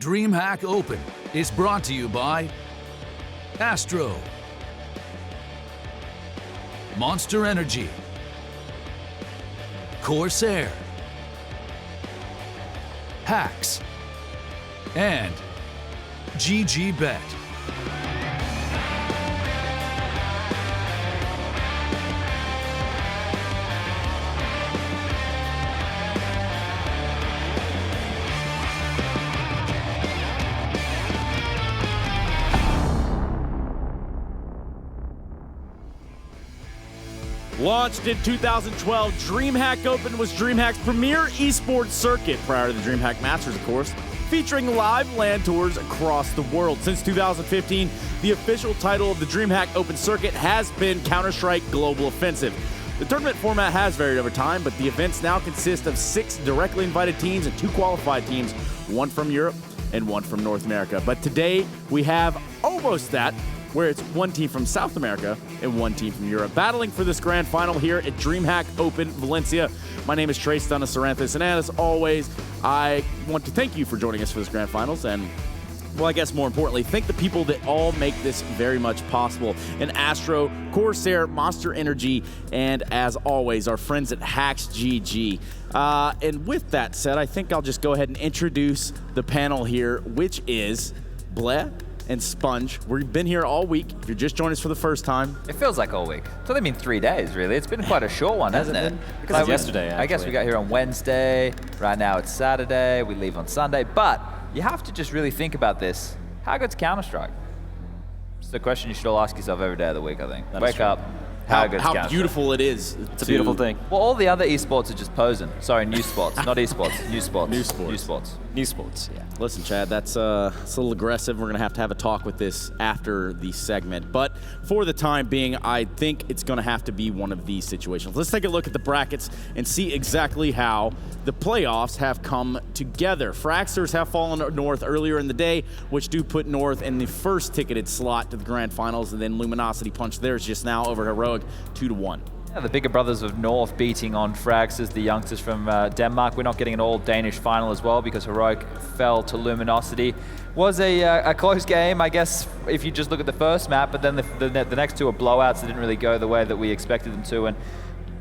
DreamHack Open is brought to you by Astro, Monster Energy, Corsair, Hacks, and GGBet. Launched in 2012, DreamHack Open was DreamHack's premier esports circuit prior to the DreamHack Masters, of course, featuring live LAN tours across the world. Since 2015, the official title of the DreamHack Open circuit has been Counter-Strike Global Offensive. The tournament format has varied over time, but the events now consist of 6 directly invited teams and 2 qualified teams, 1 from Europe and 1 from North America. But today, we have almost that, where it's 1 team from South America and 1 team from Europe, battling for this grand final here at DreamHack Open Valencia. My name is Trace Saranthus, and as always, I want to thank you for joining us for this grand finals, and, well, I guess more importantly, thank the people that all make this very much possible. And Astro, Corsair, Monster Energy, and as always, our friends at Hacks GG. And with that said, I think I'll just go ahead and introduce the panel here, which is Bleh and Sponge. We've been here all week. If you're just joining us for the first time. It feels like all week. It's only been 3 days, really. It's been quite a short one, hasn't it? Because yesterday, actually. I guess we got here on Wednesday. Right now it's Saturday. We leave on Sunday. But you have to just really think about this. How good's Counter-Strike? It's the question you should all ask yourself every day of the week, I think. Wake up. How beautiful it is. It's a beautiful thing. Well, all the other esports are just posing. Sorry, new sports, not esports. New sports. New sports. New sports. New sports, yeah. Listen, Chad, that's a little aggressive. We're going to have a talk with this after the segment. But for the time being, I think it's going to have to be one of these situations. Let's take a look at the brackets and see exactly how the playoffs have come together. Fraxters have fallen north earlier in the day, which do put North in the first ticketed slot to the grand finals, and then Luminosity punched theirs just now over Heroic 2-1. Yeah, the bigger brothers of North beating on Fraxters, the youngsters from Denmark. We're not getting an all-Danish final as well because Heroic fell to Luminosity. Was a close game, I guess, if you just look at the first map, but then the next 2 are blowouts that didn't really go the way that we expected them to, and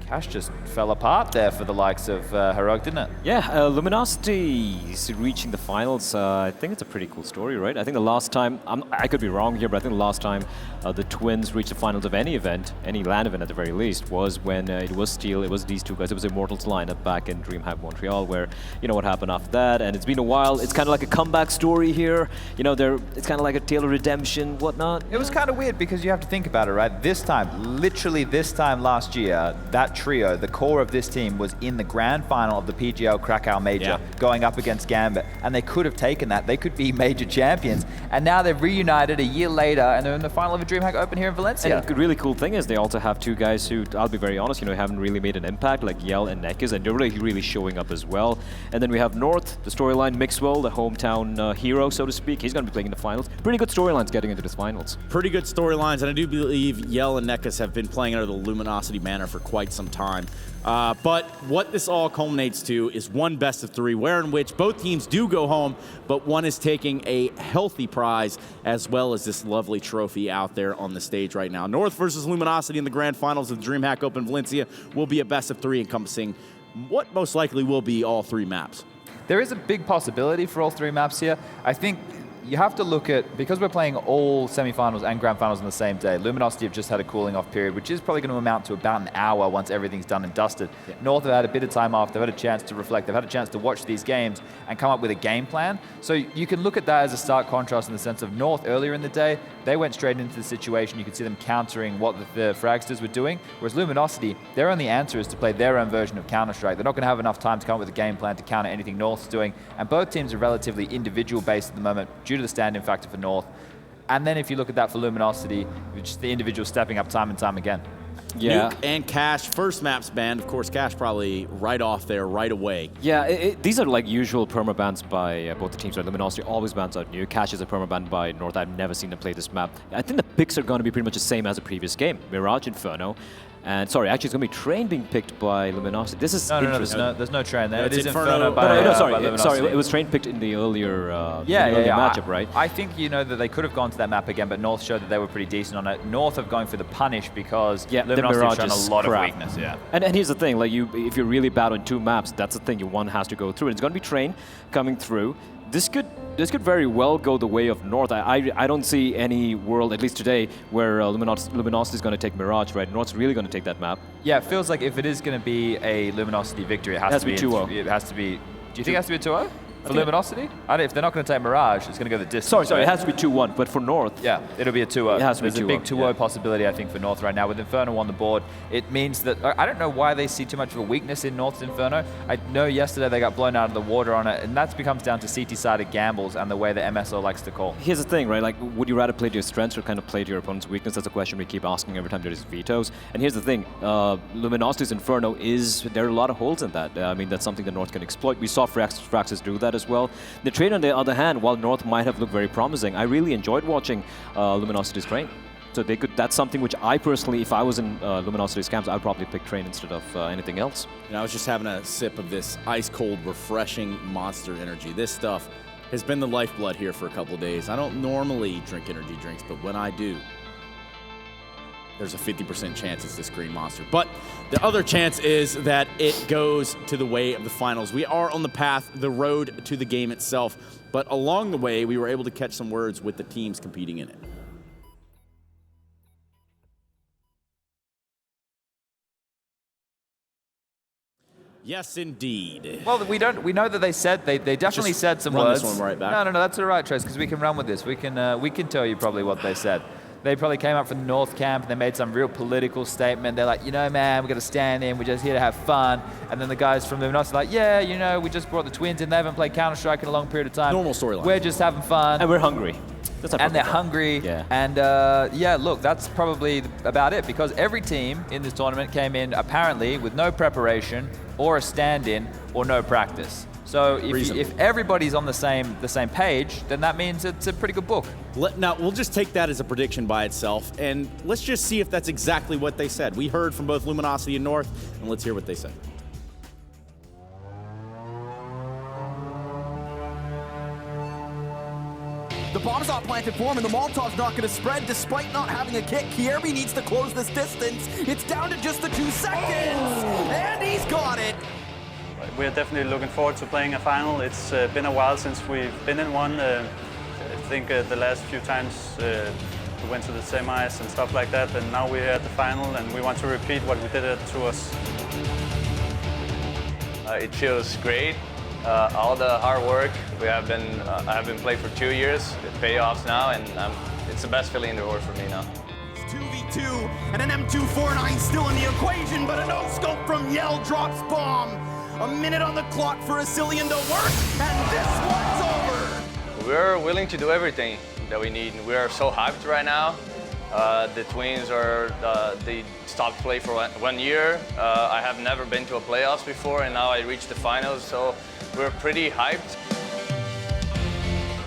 Cash just fell apart there for the likes of Heroic, didn't it? Yeah, Luminosity reaching the finals, I think it's a pretty cool story, right? I think the last time, I could be wrong here, but I think the last time the Twins reached the finals of any event, any LAN event at the very least, was when it was Steel, it was these 2 guys, it was Immortals lineup back in DreamHack Montreal, where, you know what happened after that, and it's been a while. It's kind of like a comeback story here. You know, it's kind of like a tale of redemption, whatnot. It was kind of weird because you have to think about it, right? This time, literally this time last year, that trio, the core of this team, was in the grand final of the PGL Krakow Major, going up against Gambit, and they could have taken that. They could be major champions, and now they're reunited a year later, and they're in the final of a DreamHack Open here in Valencia. And the really cool thing is they also have 2 guys who, I'll be very honest, you know, haven't really made an impact, like Yell and Nekis, and they're really showing up as well. And then we have North, the storyline, Mixwell, the hometown hero, so to speak. He's going to be playing in the finals. Pretty good storylines getting into this finals. Pretty good storylines, and I do believe Yell and Nekis have been playing under the Luminosity banner for quite some time. But what this all culminates to is one best of 3, wherein which both teams do go home, but one is taking a healthy prize as well as this lovely trophy out there on the stage right now. North versus Luminosity in the grand finals of the DreamHack Open Valencia will be a best of 3 encompassing what most likely will be all 3 maps. There is a big possibility for all 3 maps here. I think you have to look at, because we're playing all semifinals and grand finals on the same day, Luminosity have just had a cooling off period, which is probably going to amount to about an hour once everything's done and dusted. Yeah. North have had a bit of time off, they've had a chance to reflect, they've had a chance to watch these games and come up with a game plan. So you can look at that as a stark contrast in the sense of North earlier in the day, they went straight into the situation, you could see them countering what the Fragsters were doing, whereas Luminosity, their only answer is to play their own version of Counter-Strike. They're not going to have enough time to come up with a game plan to counter anything North's doing, and both teams are relatively individual based at the moment due to the stand-in factor for North. And then if you look at that for Luminosity, which is the individual stepping up time and time again. Yeah. Nuke and Cash, first maps banned. Of course, Cash probably right off there, right away. Yeah, these are like usual perma-bans by both the teams. Right? Luminosity always bans out Nuke. Cash is a perma-ban by North. I've never seen them play this map. I think the picks are going to be pretty much the same as the previous game. Mirage, Inferno. And sorry, actually, it's going to be Train being picked by Luminosity. This is No, interesting. there's no Train there. No, It is Inferno, Inferno by, but No, by sorry, Luminosity. it was Train picked in the earlier, Yeah. matchup, right? I think that they could have gone to that map again, but North showed that they were pretty decent on it. North of going for the punish because The Luminosity have Mirage shown is a lot crap. of weakness. Yeah. And here's the thing, like if you're really bad on 2 maps, that's the thing, one has to go through. And it's going to be Train coming through. This could very well go the way of North. I don't see any world, at least today, where Luminosity is going to take Mirage, right? North's really going to take that map. Yeah, it feels like if it is going to be a Luminosity victory, it has to be 2-0. It has to be. Do you think it has to be a 2-0 for Luminosity? If they're not going to take Mirage, it's going to go the distance. Sorry, right? it has to be 2-1, but for North, Yeah, it'll be a 2-0. It has to be There's a 2-0, big 2-0 yeah. possibility, I think, for North right now. With Inferno on the board, it means that I don't know why they see too much of a weakness in North's Inferno. I know yesterday they got blown out of the water on it, and that becomes down to CT-sided gambles and the way the MSO likes to call. here's the thing, right? Like, would you rather play to your strengths or kind of play to your opponent's weakness? That's a question we keep asking every time there's vetoes. And here's the thing, Luminosity's Inferno there are a lot of holes in that. I mean, that's something that North can exploit. We saw Fraxis do that as well. The Train, on the other hand, while North might have looked very promising, I really enjoyed watching Luminosity's Train. So that's something which I personally, if I was in Luminosity's camps, I'd probably pick Train instead of anything else. And I was just having a sip of this ice-cold, refreshing Monster energy. This stuff has been the lifeblood here for a couple of days. I don't normally drink energy drinks, but when I do, there's a 50% chance it's this green Monster. But the other chance is that it goes to the way of the finals. We are on the path, the road to the game itself, but along the way, we were able to catch some words with the teams competing in it. Yes, indeed. Well, we know that they said they definitely Just said some run words. this one right back. No, that's all right, Trace, because we can run with this. We can tell you probably what they said. They probably came up from the North camp and they made some real political statement. They're like, man, we got to stand in. We're just here to have fun. And then the guys from Luminosity are like, yeah, we just brought the twins in. They haven't played Counter-Strike in a long period of time. Normal storyline. We're just having fun. And we're hungry. And they're hungry. Yeah. And look, that's probably about it, because every team in this tournament came in apparently with no preparation or a stand-in or no practice. So if everybody's on the same page, then that means it's a pretty good book. Now, we'll just take that as a prediction by itself, and let's just see if that's exactly what they said. We heard from both Luminosity and North, and let's hear what they said. The bomb's not planted for him, and the Molotov's not going to spread despite not having a kick. Kierby needs to close this distance. It's down to just the 2 seconds, and he's got it. We're definitely looking forward to playing a final. It's been a while since we've been in one. I think the last few times we went to the semis and stuff like that, and now we're at the final, and we want to repeat what we did at Tours. It feels great. All the hard work I have been playing for 2 years. It payoffs now, and it's the best feeling in the world for me now. 2v2, and an M249 still in the equation, but a no-scope from Yell drops bomb. A minute on the clock for Asilian to work, and this one's over. We're willing to do everything that we need. We are so hyped right now. The Twins they stopped play for 1 year. I have never been to a playoffs before, and now I reached the finals, so we're pretty hyped.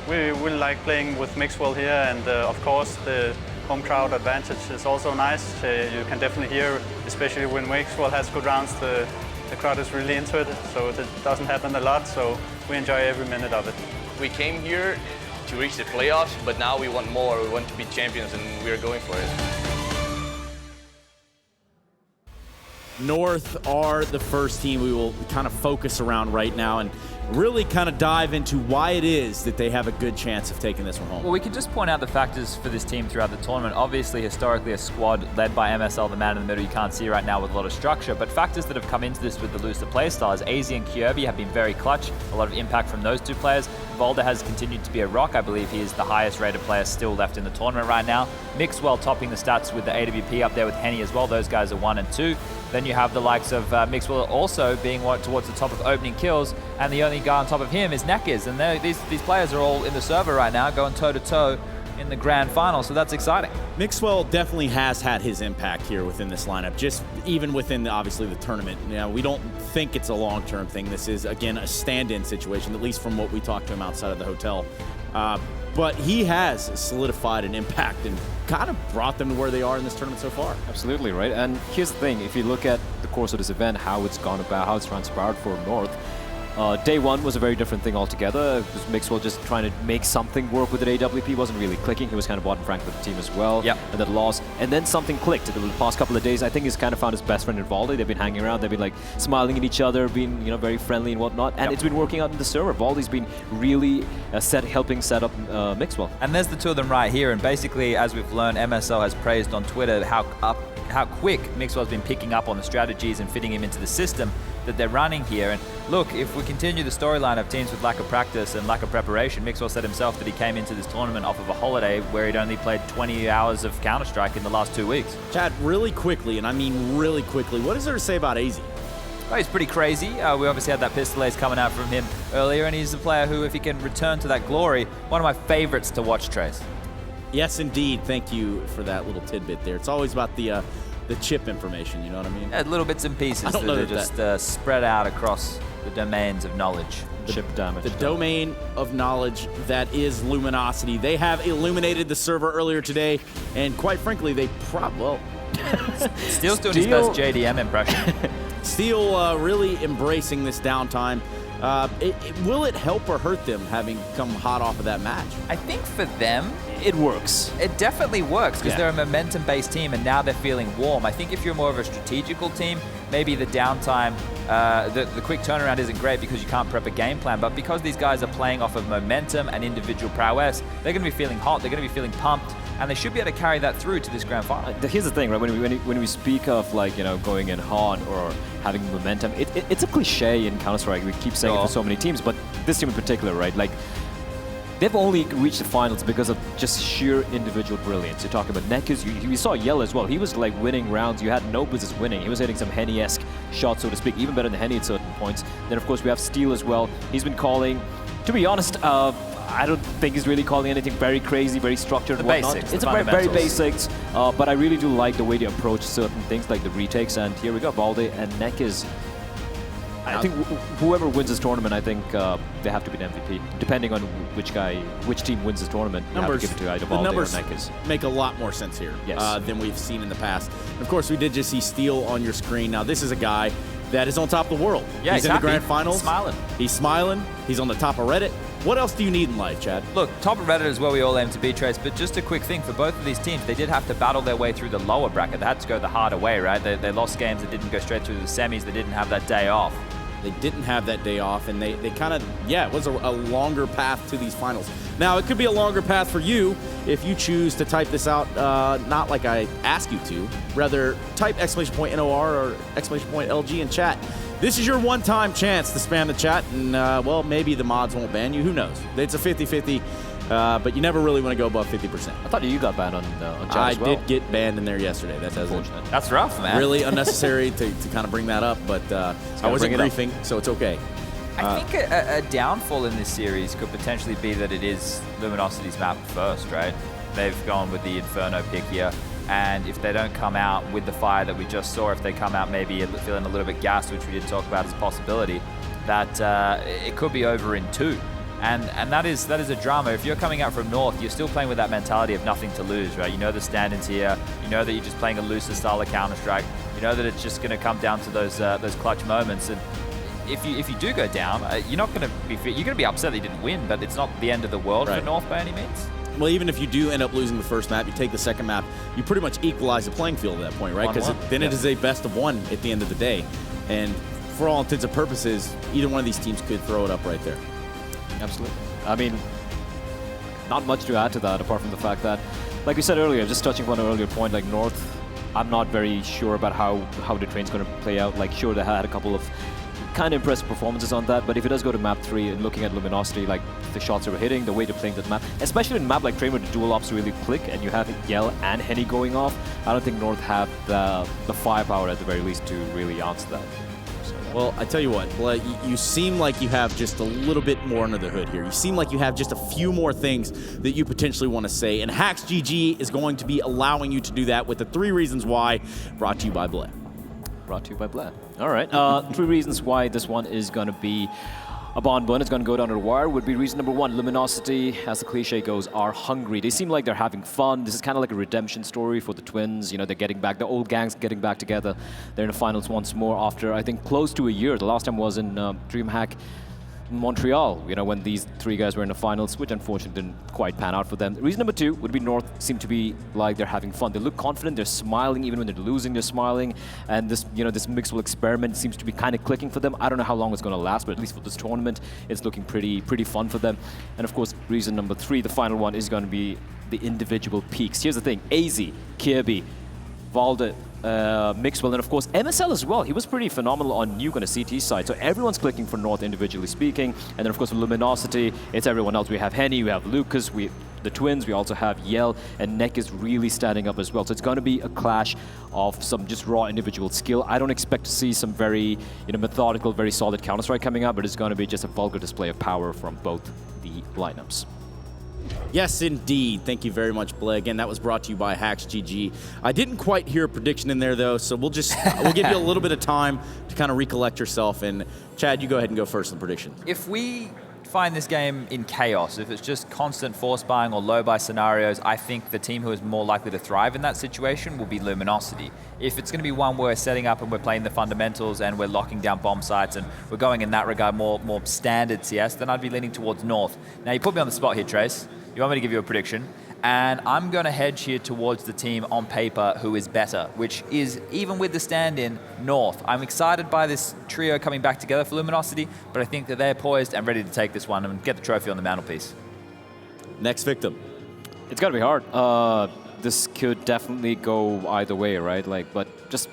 We really like playing with Mixwell here, and of course the home crowd advantage is also nice. You can definitely hear, especially when Mixwell has good rounds, the crowd is really into it, so it doesn't happen a lot, so we enjoy every minute of it. We came here to reach the playoffs, but now we want more. We want to be champions, and we're going for it. North are the first team we will kind of focus around right now and really kind of dive into why it is that they have a good chance of taking this one home. Well, we can just point out the factors for this team throughout the tournament. Obviously, historically, a squad led by MSL, the man in the middle, you can't see right now with a lot of structure, but factors that have come into this with the looser playstyle is AZ and Kierby have been very clutch, a lot of impact from those two players. Volder has continued to be a rock. I believe he is the highest rated player still left in the tournament right now. Mixwell topping the stats with the AWP up there with Henny as well. Those guys are 1 and 2. Then you have the likes of Mixwell also being towards the top of opening kills, and the only guy on top of him is Neckers, and these players are all in the server right now, going toe-to-toe in the grand final, so that's exciting. Mixwell definitely has had his impact here within this lineup, just even within, obviously, the tournament. We don't think it's a long-term thing. This is, again, a stand-in situation, at least from what we talked to him outside of the hotel. But he has solidified an impact and kind of brought them to where they are in this tournament so far. Absolutely, right? And here's the thing, if you look at the course of this event, how it's gone about, how it's transpired for North, day one was a very different thing altogether. It was Mixwell just trying to make something work with the AWP, wasn't really clicking. He was kind of bottom frank with the team as well. Yep. And then lost. And then something clicked. In the past couple of days, I think he's kind of found his best friend in Valde. They've been hanging around. They've been like smiling at each other, being very friendly and whatnot. And it's been working out in the server. Valde's been really helping set up Mixwell. And there's the two of them right here. And basically, as we've learned, MSL has praised on Twitter how quick Mixwell's been picking up on the strategies and fitting him into the system that they're running here. And look, if we continue the storyline of teams with lack of practice and lack of preparation, Mixwell said himself that he came into this tournament off of a holiday where he'd only played 20 hours of Counter-Strike in the last 2 weeks. Chad, really quickly, and I mean really quickly, what is there to say about AZ? Oh, he's pretty crazy. We obviously had that pistol ace coming out from him earlier, and he's a player who, if he can return to that glory, one of my favorites to watch, Trace. Yes, indeed. Thank you for that little tidbit there. It's always about the chip information, you know what I mean? Yeah, little bits and pieces I don't know that are just spread out across the domains of knowledge. Chip damage. The domain of knowledge that is Luminosity. They have illuminated the server earlier today, and quite frankly, they Steel's doing his best JDM impression. Steel really embracing this downtime. Will it help or hurt them having come hot off of that match? I think for them, It works. it definitely works because Yeah. they're a momentum-based team and now they're feeling warm. I think if you're more of a strategical team, maybe the downtime, the quick turnaround isn't great because you can't prep a game plan, but because these guys are playing off of momentum and individual prowess, they're going to be feeling hot, they're going to be feeling pumped, and they should be able to carry that through to this grand final. Here's the thing, right? When we speak of going in hot or having momentum, it's a cliche in Counter-Strike. We keep saying it for so many teams, but this team in particular, right? Like, they've only reached the finals because of just sheer individual brilliance. You're talking about Nekkers, you saw Yell as well. He was like winning rounds. You had no business winning. He was hitting some Henny-esque shots, so to speak, even better than Henny at certain points. Then, of course, we have Steel as well. He's been calling, to be honest, I don't think he's really calling anything very crazy, very structured and whatnot. Basics, It's the very fundamentals. basics, but I really do like the way they approach certain things like the retakes. And here we go, Valde and Nekkers. I think whoever wins this tournament, I think they have to be the MVP. Depending on which team wins this tournament, you have to give it to either The Valde or numbers Nekkers. make a lot more sense here than we've seen in the past. Of course, we did just see Steel on your screen. Now, this is a guy that is on top of the world. Yeah, he's in happy. the grand finals. He's smiling. He's smiling. He's on the top of Reddit. What else do you need in life, Chad? Look, top of Reddit is where we all aim to be, Trace, but just a quick thing, for both of these teams, they did have to battle their way through the lower bracket. They had to go the harder way, right? They lost games that didn't go straight through the semis. They didn't have that day off. They didn't have that day off, and they kind of, it was a longer path to these finals. Now, it could be a longer path for you if you choose to type this out, not like I ask you to, rather type !NOR or !LG in chat. This is your one-time chance to spam the chat, and, well, maybe the mods won't ban you. Who knows? It's a 50-50, but you never really want to go above 50%. I thought you got banned on chat as well. I did get banned in there yesterday. That's unfortunate. That's rough, man. Really unnecessary to kind of bring that up, but I wasn't briefing, so it's okay. I think a downfall in this series could potentially be that it is Luminosity's map first, right? They've gone with the Inferno pick here, and if they don't come out with the fire that we just saw, if they come out maybe feeling a little bit gassed, which we did talk about as a possibility, that it could be over in 2. And that is a drama. If you're coming out from North, you're still playing with that mentality of nothing to lose, right? You know the stand-ins here. You know that you're just playing a looser style of Counter-Strike. You know that it's just going to come down to those clutch moments. And if you do go down, you're not going to be you're going to be upset that you didn't win, but it's not the end of the world for North by any means. Well, even if you do end up losing the first map, you take the second map, you pretty much equalize the playing field at that point, right? Because then it is a best of 1 at the end of the day. And for all intents and purposes, either one of these teams could throw it up right there. Absolutely. I mean, not much to add to that apart from the fact that, like we said earlier, just touching on an earlier point, like North, I'm not very sure about how the train's going to play out. Like, sure, they had a couple of kind of impressive performances on that, but if it does go to map 3 and looking at Luminosity, like the shots they were hitting, the way they're playing that map, especially in a map like Train where the dual ops really click and you have Yell and Henny going off, I don't think North have the firepower at the very least to really answer that. Well, I tell you what, you seem like you have just a little bit more under the hood here. You seem like you have just a few more things that you potentially want to say, and Hacks GG is going to be allowing you to do that with the 3 reasons why, brought to you by Bled. Brought to you by Bled. All right, 3 reasons why this one is going to be a Bonbon is going to go down to the wire would be reason number 1. Luminosity, as the cliche goes, are hungry. They seem like they're having fun. This is kind of like a redemption story for the Twins. You know, they're getting back, the old gang's getting back together. They're in the finals once more after, I think, close to a year. The last time was in DreamHack Montreal, you know, when these 3 guys were in the finals, which unfortunately didn't quite pan out for them. Reason number 2 would be North seem to be like they're having fun. They look confident, they're smiling, even when they're losing, they're smiling. And this, you know, this Mixwell experiment seems to be kind of clicking for them. I don't know how long it's going to last, but at least for this tournament, it's looking pretty fun for them. And of course, reason number 3, the final one, is going to be the individual peaks. Here's the thing, AZ, Kirby, Valde, Mixwell, and of course MSL as well. He was pretty phenomenal on Nuke on the CT side, so everyone's clicking for North individually speaking. And then of course with Luminosity, it's everyone else. We have Henny, we have Lucas, the Twins, we also have Yell, and Neck is really standing up as well. So it's going to be a clash of some just raw individual skill. I don't expect to see some very methodical, very solid Counter-Strike coming out, but it's going to be just a vulgar display of power from both the lineups. Yes, indeed. Thank you very much, Blake. Again, that was brought to you by Hacks GG. I didn't quite hear a prediction in there, though, so we'll give you a little bit of time to kind of recollect yourself. And Chad, you go ahead and go first in the predictions. If we find this game in chaos, if it's just constant force buying or low buy scenarios, I think the team who is more likely to thrive in that situation will be Luminosity. If it's going to be one where we're setting up and we're playing the fundamentals and we're locking down bomb sites and we're going in that regard more standard CS, then I'd be leaning towards North. Now you put me on the spot here, Trace. You want me to give you a prediction? And I'm going to hedge here towards the team on paper who is better, which is, even with the stand-in, North. I'm excited by this trio coming back together for Luminosity, but I think that they're poised and ready to take this one and get the trophy on the mantelpiece. Next victim. It's got to be hard. This could definitely go either way, right? But just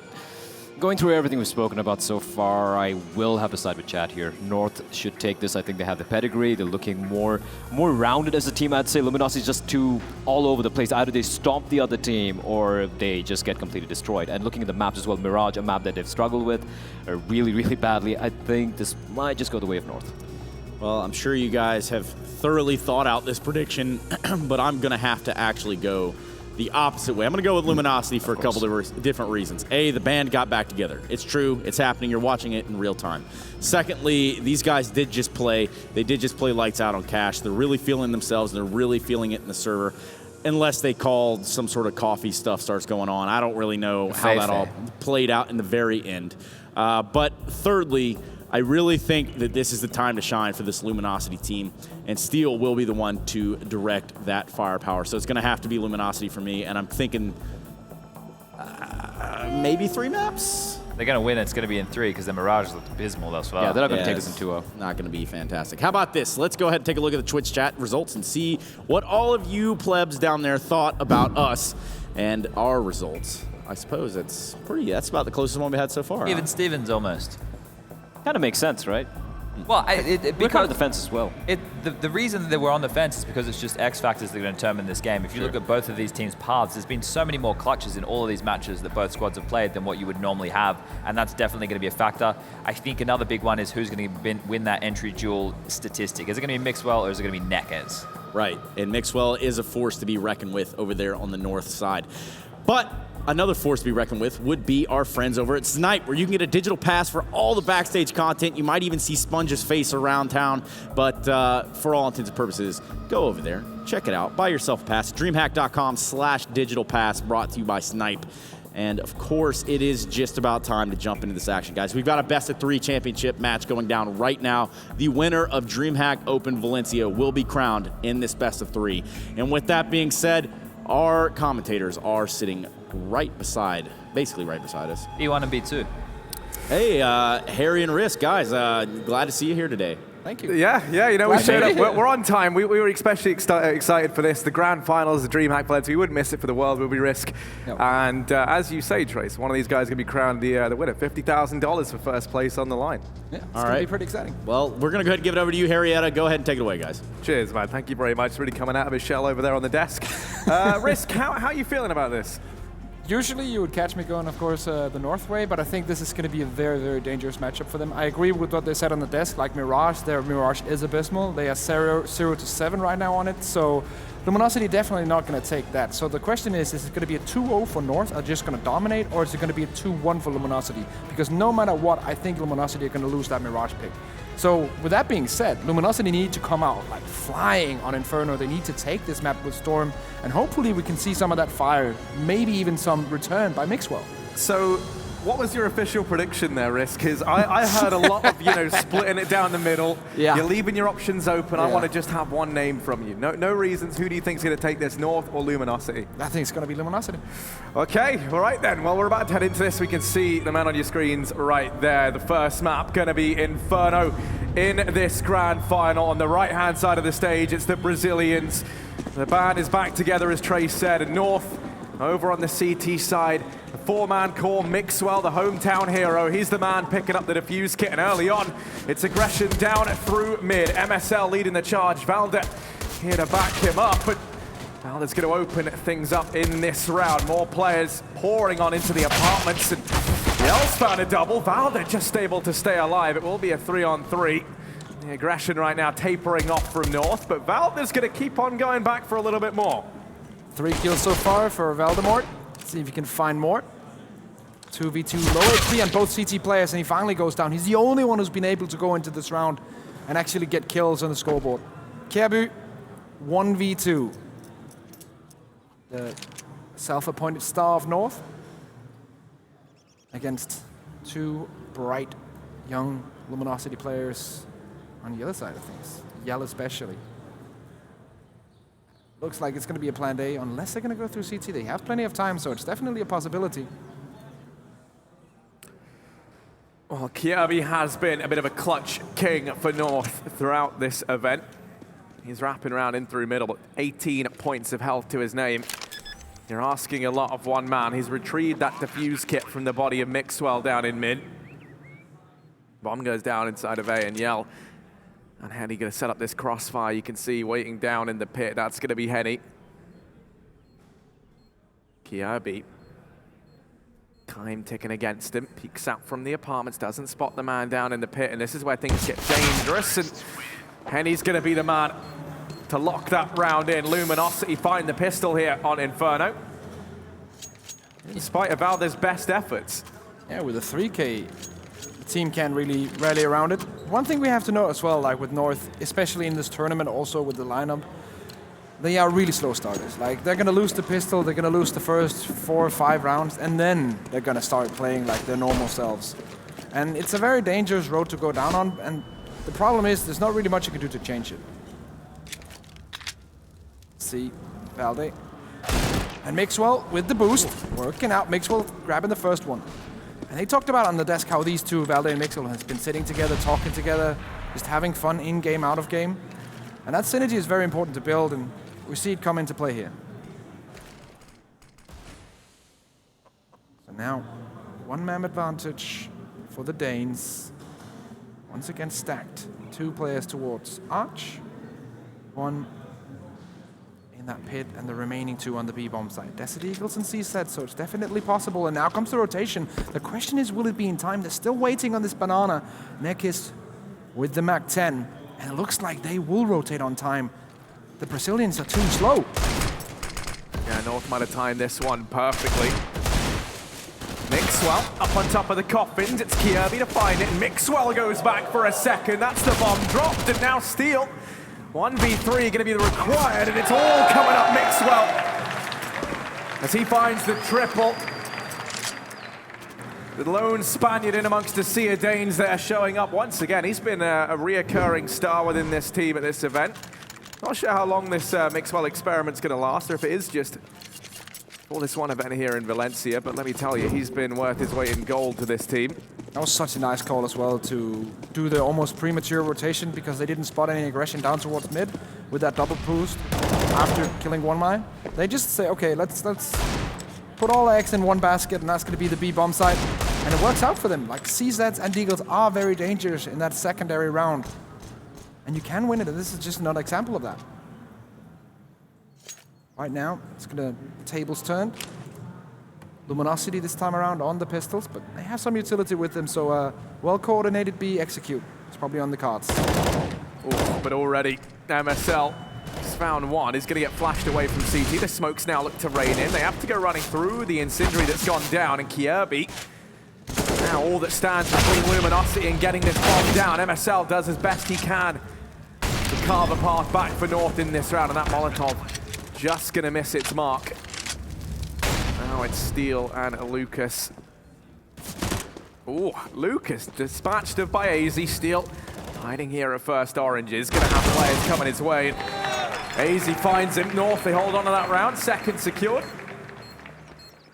going through everything we've spoken about so far, I will have to side with Chad here. North should take this. I think they have the pedigree. They're looking more rounded as a team. I'd say Luminosity is just too all over the place. Either they stomp the other team or they just get completely destroyed. And looking at the maps as well, Mirage, a map that they've struggled with really, really badly. I think this might just go the way of North. Well, I'm sure you guys have thoroughly thought out this prediction, but I'm going to have to actually go the opposite way. I'm going to go with Luminosity for a couple of different reasons. A, the band got back together. It's true. It's happening. You're watching it in real time. Secondly, these guys did just play. They did just play lights out on Cash. They're really feeling themselves. They're really feeling it in the server. Unless they called some sort of coffee stuff starts going on. I don't really know how that all played out in the very end. But thirdly, I really think that this is the time to shine for this Luminosity team, and Steel will be the one to direct that firepower. So it's going to have to be Luminosity for me, and I'm thinking maybe 3 maps? They're going to win. It's going to be in 3 because the Mirage looked abysmal thus far. Yeah, they're not going to take this in 2-0. Not going to be fantastic. How about this? Let's go ahead and take a look at the Twitch chat results and see what all of you plebs down there thought about us and our results. I suppose that's about the closest one we had so far. Even Stevens almost. Kind of makes sense, right? Well, We're kind of the fence as well. The reason that we're on the fence is because it's just X factors that are going to determine this game. If you look at both of these teams' paths, there's been so many more clutches in all of these matches that both squads have played than what you would normally have, and that's definitely going to be a factor. I think another big one is who's going to win that entry duel statistic. Is it going to be Mixwell or is it going to be Neckers? Right, and Mixwell is a force to be reckoned with over there on the north side. But another force to be reckoned with would be our friends over at Snipe, where you can get a digital pass for all the backstage content. You might even see Sponge's face around town, but for all intents and purposes, go over there, check it out, buy yourself a pass. DreamHack.com/digital pass, brought to you by Snipe. And of course, it is just about time to jump into this action, guys. We've got a best-of-3 championship match going down right now. The winner of DreamHack Open Valencia will be crowned in this best-of-3. And with that being said, our commentators are sitting basically right beside us. B1 and B2. Hey, Harry and Risk, guys, glad to see you here today. Thank you. Yeah, we showed up. We're on time. We were especially excited for this. The grand finals, the DreamHack Valencia. We wouldn't miss it for the world, would we, Risk? Yep. And as you say, Trace, one of these guys is going to be crowned the winner. $50,000 for first place on the line. Yeah, it's going to be pretty exciting. Well, we're going to go ahead and give it over to you, Harrietta. Go ahead and take it away, guys. Cheers, man. Thank you very much. Really coming out of his shell over there on the desk. Risk, how are you feeling about this? Usually you would catch me going, of course, the North way, but I think this is going to be a very, very dangerous matchup for them. I agree with what they said on the desk, like Mirage. Their Mirage is abysmal. They are 0-7 right now on it, so Luminosity definitely not going to take that. So the question is it going to be a 2-0 for North, are just going to dominate, or is it going to be a 2-1 for Luminosity? Because no matter what, I think Luminosity are going to lose that Mirage pick. So with that being said, Luminosity need to come out like flying on Inferno. They need to take this map with Storm, and hopefully we can see some of that fire, maybe even some return by Mixwell. So, what was your official prediction there, Risk? Because I heard a lot of, splitting it down the middle. Yeah. You're leaving your options open. Yeah. I want to just have one name from you. No reasons. Who do you think is going to take this, North or Luminosity? I think it's going to be Luminosity. Okay, all right then. Well, we're about to head into this. We can see the man on your screens right there. The first map going to be Inferno in this grand final. On the right-hand side of the stage, it's the Brazilians. The band is back together, as Trace said, and North over on the CT side. The four-man core, Mixwell, the hometown hero. He's the man picking up the defuse kit, and early on, it's aggression down through mid. MSL leading the charge. Valde here to back him up, but Valde's going to open things up in this round. More players pouring on into the apartments, and Yell's found a double. Valde just able to stay alive. It will be a 3-on-3. The aggression right now tapering off from North, but Valde's going to keep on going back for a little bit more. 3 kills so far for Valdemort. See if he can find more. 2v2, low HP on both CT players, and he finally goes down. He's the only one who's been able to go into this round and actually get kills on the scoreboard. Kerbu, 1v2. The self-appointed star of North against 2 bright, young Luminosity players on the other side of things. Yell especially. Looks like it's going to be a plan A, unless they're going to go through CT. They have plenty of time, so it's definitely a possibility. Well, Kirby has been a bit of a clutch king for North throughout this event. He's wrapping around in through middle, but 18 points of health to his name. You're asking a lot of one man. He's retrieved that defuse kit from the body of Mixwell down in mid. Bomb goes down inside of A, and Yell and Henny going to set up this crossfire. You can see waiting down in the pit. That's going to be Henny. Kirby. Time ticking against him. Peeks out from the apartments. Doesn't spot the man down in the pit. And this is where things get dangerous. And Henny's going to be the man to lock that round in. Luminosity find the pistol here on Inferno. In spite of Valde's best efforts. Yeah, with a 3K, the team can't really rally around it. One thing we have to know as well, like with North, especially in this tournament, also with the lineup, they are really slow starters. Like, they're gonna lose the pistol, they're gonna lose the first 4 or 5 rounds, and then they're gonna start playing like their normal selves. And it's a very dangerous road to go down on, and the problem is there's not really much you can do to change it. See, Valde. And Mixwell with the boost, working out. Mixwell grabbing the first one. And they talked about on the desk how these two, Valde and Mixwell, has been sitting together, talking together, just having fun in-game, out of game. And that synergy is very important to build, and we see it come into play here. So now, 1-man advantage for the Danes. Once again stacked. 2 players towards Arch. 1 in that pit, and the remaining 2 on the B-bomb side. Desert Eagles and CZ, so it's definitely possible. And now comes the rotation. The question is, will it be in time? They're still waiting on this banana. Nekis with the Mac 10. And it looks like they will rotate on time. The Brazilians are too slow. Yeah, North might have timed this one perfectly. Mixwell up on top of the coffins. It's Kirby to find it. Mixwell goes back for a second. That's the bomb dropped, and now Steel. 1v3 going to be the required, and it's all coming up Mixwell as he finds the triple. The lone Spaniard in amongst the sea of Danes there, showing up once again. He's been a reoccurring star within this team at this event. Not sure how long this Mixwell experiment's going to last, or if it is just for this one event here in Valencia, but let me tell you, he's been worth his weight in gold to this team. That was such a nice call as well to do the almost premature rotation, because they didn't spot any aggression down towards mid with that double boost after killing 1 mine. They just say, okay, let's put all eggs in one basket, and that's going to be the B-bomb side. And it works out for them. Like, CZs and Deagles are very dangerous in that secondary round. And you can win it, and this is just another example of that. Right now, it's gonna tables turned. Luminosity this time around on the pistols, but they have some utility with them, so well-coordinated B execute. It's probably on the cards. Oh, but already MSL has found one. He's gonna get flashed away from CT. The smokes now look to rain in. They have to go running through the incendiary that's gone down, and Kirby Now all that stands between Luminosity and getting this bomb down. MSL does as best he can to carve a path back for North in this round, and that Molotov just gonna miss its mark. Now it's Steel and Lucas. Ooh, Lucas dispatched by AZ. Steel hiding here at first Oranges. Gonna have players coming his way. AZ finds him. North, they hold on to that round. Second secured.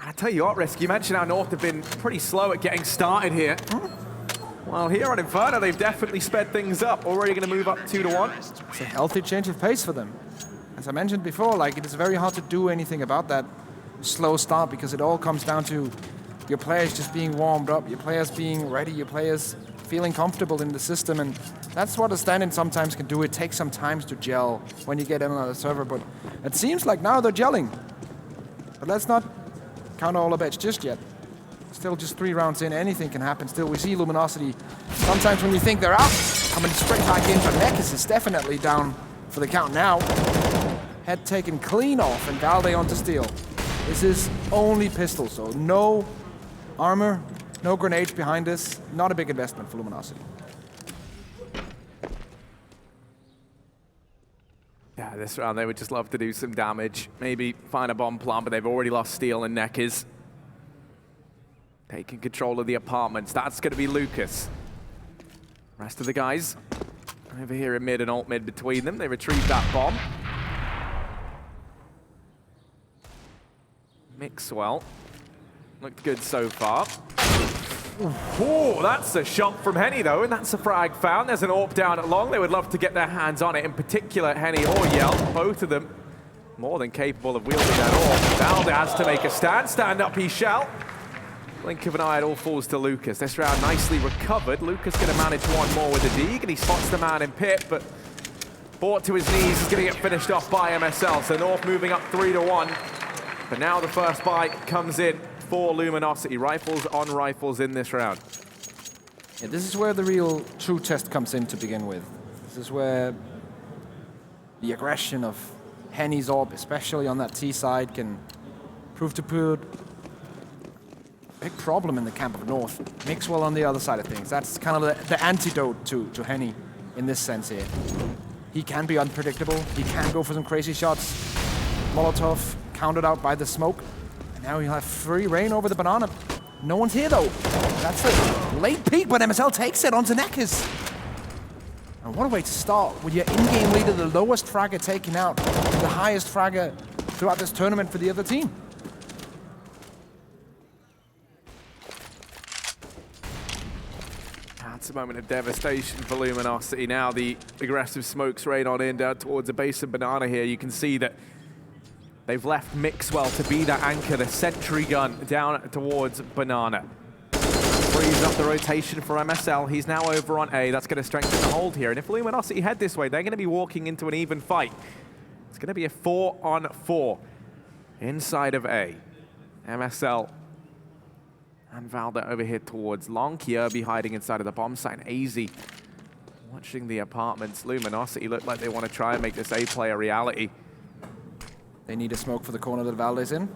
And I tell you what, Risk, you mentioned how North have been pretty slow at getting started here. Well, here on Inferno, they've definitely sped things up. Already going to move up 2-1. It's a healthy change of pace for them. As I mentioned before, like, it is very hard to do anything about that slow start because it all comes down to your players just being warmed up, your players being ready, your players feeling comfortable in the system, and that's what a stand-in sometimes can do. It takes some time to gel when you get in on the server, but it seems like now they're gelling. But let's not count all the bets just yet. Still just 3 rounds in, anything can happen. Still, we see Luminosity. Sometimes when you think they're out, coming straight back in, but Nekis is definitely down for the count now. Head taken clean off, and Valde onto Steel. This is only pistol, so no armor, no grenades behind this. Not a big investment for Luminosity. Yeah, this round they would just love to do some damage. Maybe find a bomb plant, but they've already lost Steel and Nekis. Taking control of the apartments. That's going to be Lucas. Rest of the guys over here in mid and alt mid between them. They retrieve that bomb. Mixwell. Looked good so far. Oh, that's a shot from Henny though, and that's a frag found. There's an AWP down at long. They would love to get their hands on it, in particular Henny or Yell. Both of them more than capable of wielding that AWP. Valde has to make a stand. Stand up he shall. Blink of an eye, it all falls to Lucas. This round nicely recovered. Lucas going to manage one more with a Deeg, and he spots the man in pit, but brought to his knees. He's going to get finished off by MSL. So North moving up 3-1. But now the first bite comes in for Luminosity. Rifles on rifles in this round. Yeah, this is where the real true test comes in to begin with. This is where the aggression of Henny's AWP, especially on that T side, can prove to put big problem in the camp of North. Mixwell on the other side of things. That's kind of the antidote to Henny in this sense here. He can be unpredictable. He can go for some crazy shots. Molotov countered out by the smoke. And now he'll have free reign over the banana. No one's here though. That's a late peek, but MSL takes it onto Nekis. And what a way to start with your in-game leader, the lowest fragger taken out, the highest fragger throughout this tournament for the other team. That's a moment of devastation for Luminosity. Now the aggressive smokes rain on in down towards the base of Banana here. You can see that they've left Mixwell to be that anchor, the sentry gun down towards Banana. Frees up the rotation for MSL. He's now over on A. That's going to strengthen the hold here. And if Luminosity head this way, they're going to be walking into an even fight. It's going to be a 4-on-4 inside of A. MSL and Valde over here towards long. Kierby hiding inside of the bomb site. AZ watching the apartments. Luminosity look like they want to try and make this A play a reality. They need a smoke for the corner that Valde's in.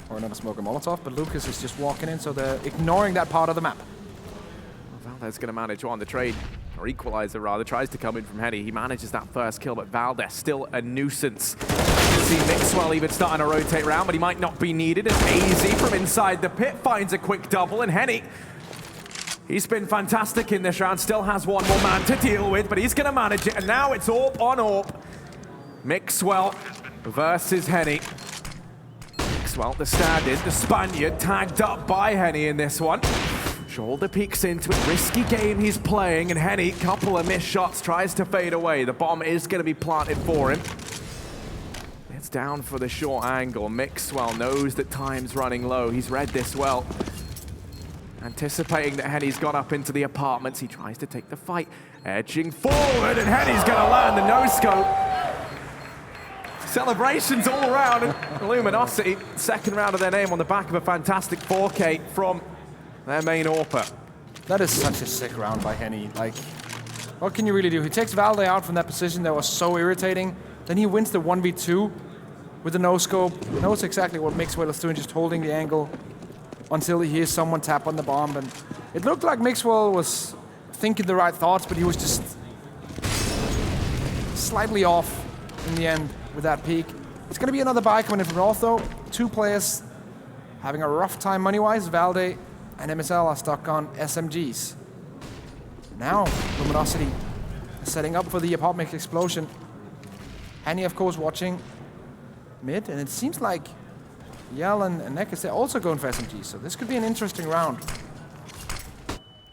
Or another smoke of Molotov, but Lucas is just walking in, so they're ignoring that part of the map. Well, Valde's going to manage on the trade, or equalizer rather. Tries to come in from Henny. He manages that first kill, but Valde still a nuisance. You see Mixwell even starting to rotate around, but he might not be needed as AZ from inside the pit finds a quick double, and Henny, he's been fantastic in this round. Still has one more man to deal with, but he's going to manage it, and now it's AWP on AWP. Mixwell versus Henny. Mixwell, the stand-in, the Spaniard, tagged up by Henny in this one. Shoulder peeks into it, risky game he's playing, and Henny, couple of missed shots, tries to fade away. The bomb is going to be planted for him. It's down for the short angle. Mixwell knows that time's running low. He's read this well. Anticipating that Henny's gone up into the apartments, he tries to take the fight. Edging forward, and Henny's going to land the no-scope. Celebrations all around, and Luminosity, second round of their name on the back of a fantastic 4K from their main AWPer. That is such a sick round by Henny. Like, what can you really do? He takes Valde out from that position that was so irritating. Then he wins the 1v2 with the no-scope. Knows exactly what Mixwell is doing, just holding the angle. until he hears someone tap on the bomb. And it looked like Mixwell was thinking the right thoughts, but he was just slightly off in the end with that peak. It's going to be another buy coming in from North, though. 2 players having a rough time money-wise. Valde and MSL are stuck on SMGs. Now, Luminosity is setting up for the apartment explosion. Henny, of course, watching mid, and it seems like Yell and Nekis, they're also going for SMGs, so this could be an interesting round.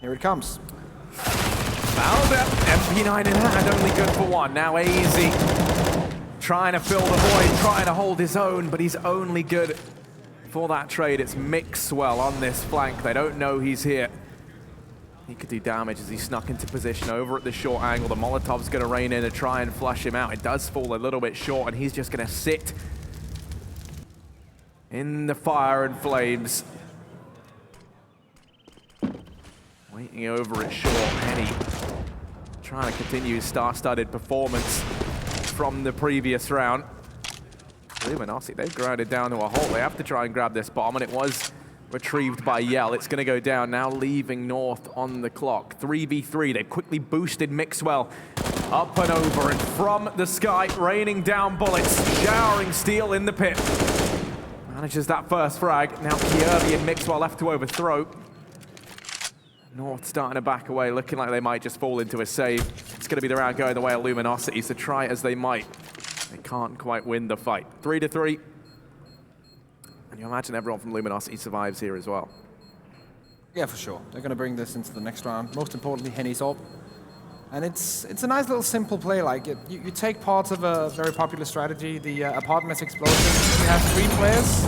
Here it comes. Valde, MP9 in hand, only good for 1. Now AZ trying to fill the void, trying to hold his own, but he's only good for that trade. It's Mixwell on this flank. They don't know he's here. He could do damage as he snuck into position over at the short angle. The Molotov's going to rain in to try and flush him out. It does fall a little bit short, and he's just going to sit in the fire and flames. Waiting over at short. Henny trying to continue his star-studded performance from the previous round. Luminosity, they've grounded down to a halt. They have to try and grab this bomb, and it was retrieved by Yell. It's going to go down now, leaving North on the clock. 3v3. They've quickly boosted Mixwell up and over, and from the sky, raining down bullets, showering steel in the pit. Manages that first frag. Now Kierby and Mixwell left to overthrow. North starting to back away, looking like they might just fall into a save. It's going to be the round going the way of Luminosity, so try as they might, they can't quite win the fight. 3-3. And you imagine everyone from Luminosity survives here as well. Yeah, for sure. They're going to bring this into the next round. Most importantly, Henny's up. And it's a nice little simple play. Like you take parts of a very popular strategy, the apartment explosion. You have 3 players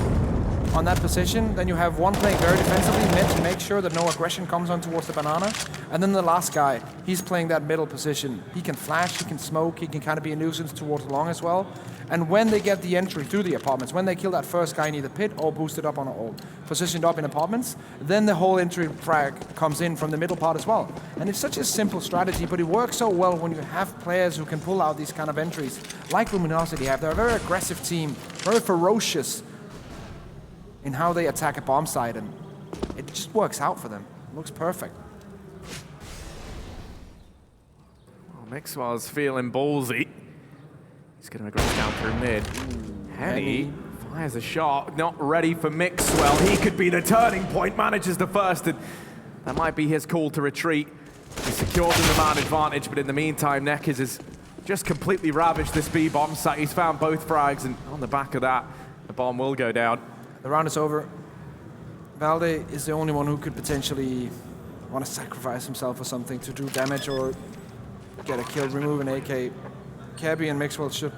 on that position. Then you have 1 playing very defensively mid to make sure that no aggression comes on towards the banana. And then the last guy, he's playing that middle position. He can flash, he can smoke, he can kind of be a nuisance towards long as well. And when they get the entry through the apartments, when they kill that first guy in either pit or boosted up on or positioned up in apartments, then the whole entry frag comes in from the middle part as well. And it's such a simple strategy, but it works so well when you have players who can pull out these kind of entries, like Luminosity have. They're a very aggressive team, very ferocious in how they attack a bomb site, and it just works out for them. It looks perfect. Well, Mixwell's feeling ballsy. He's going to aggress down through mid. Henny fires a shot, not ready for Mixwell. He could be the turning point, manages the first, and that might be his call to retreat. He secures the man advantage, but in the meantime, Nekis has just completely ravaged this B bomb site. He's found both frags, and on the back of that, the bomb will go down. The round is over. Valde is the only one who could potentially want to sacrifice himself or something to do damage or get a kill, remove an AK. Kierby and Mixwell should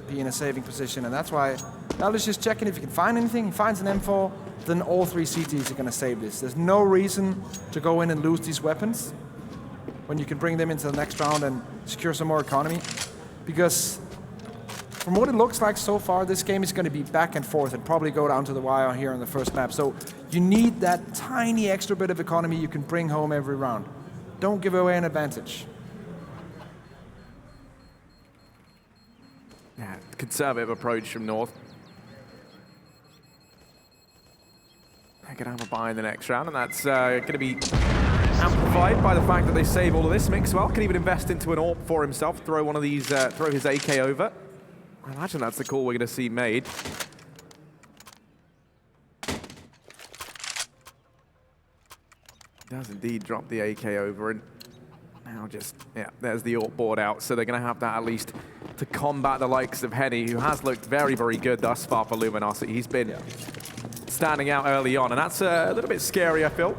be in a saving position, and that's why Valde's just checking if he can find anything. He finds an M4, then all 3 CTs are going to save this. There's no reason to go in and lose these weapons when you can bring them into the next round and secure some more economy, because from what it looks like so far, this game is going to be back and forth and probably go down to the wire here on the first map. So you need that tiny extra bit of economy you can bring home every round. Don't give away an advantage. Yeah, conservative approach from North. They're going to have a buy in the next round, and that's going to be amplified by the fact that they save all of this. Mixwell can even invest into an AWP for himself, throw one of these, throw his AK over. I imagine that's the call we're going to see made. Does indeed drop the AK over, and now just, yeah, there's the AWP board out, so they're going to have that at least to combat the likes of Henny, who has looked very, very good thus far for Luminosity. He's been standing out early on, and that's a little bit scary, I feel.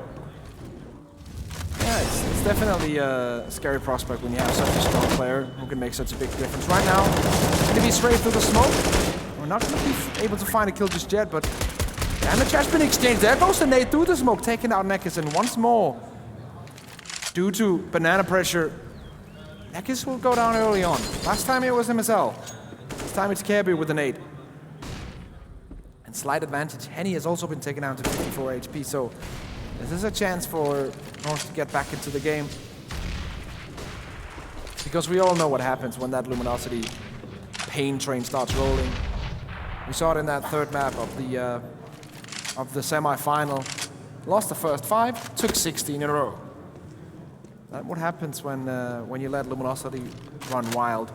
Yeah, it's definitely a scary prospect when you have such a strong player who can make such a big difference. Right now, it's going to be straight through the smoke. We're not going to be able to find a kill just yet, but damage has been exchanged. There goes the nade through the smoke, taking out Nekis, and once more, due to banana pressure, Nekis will go down early on. Last time it was MSL. This time it's Kierby with the nade. And slight advantage. Henny has also been taken down to 54 HP, so this is a chance for North to get back into the game. Because we all know what happens when that Luminosity pain train starts rolling. We saw it in that third map of the semi-final. lost the first 5, took 16 in a row. That's what happens when you let Luminosity run wild.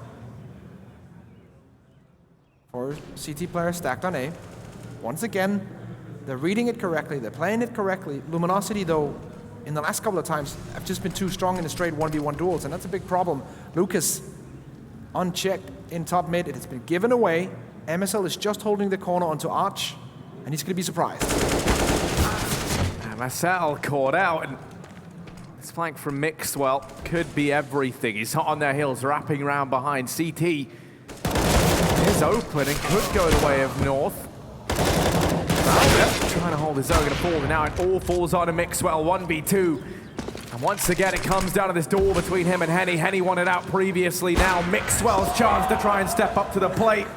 4 CT players stacked on A. Once again, they're reading it correctly, they're playing it correctly. Luminosity, though, in the last couple of times, have just been too strong in the straight 1v1 duels, and that's a big problem. Lucas, unchecked in top mid, it has been given away. MSL is just holding the corner onto Arch, and he's going to be surprised. MSL caught out, and this flank from Mixwell could be everything. He's hot on their heels, wrapping around behind. CT is open and could go the way of North. Trying to hold his own, going to fall, and now it all falls on a Mixwell, 1v2. And once again, it comes down to this duel between him and Henny. Henny won it out previously. Now Mixwell's chance to try and step up to the plate.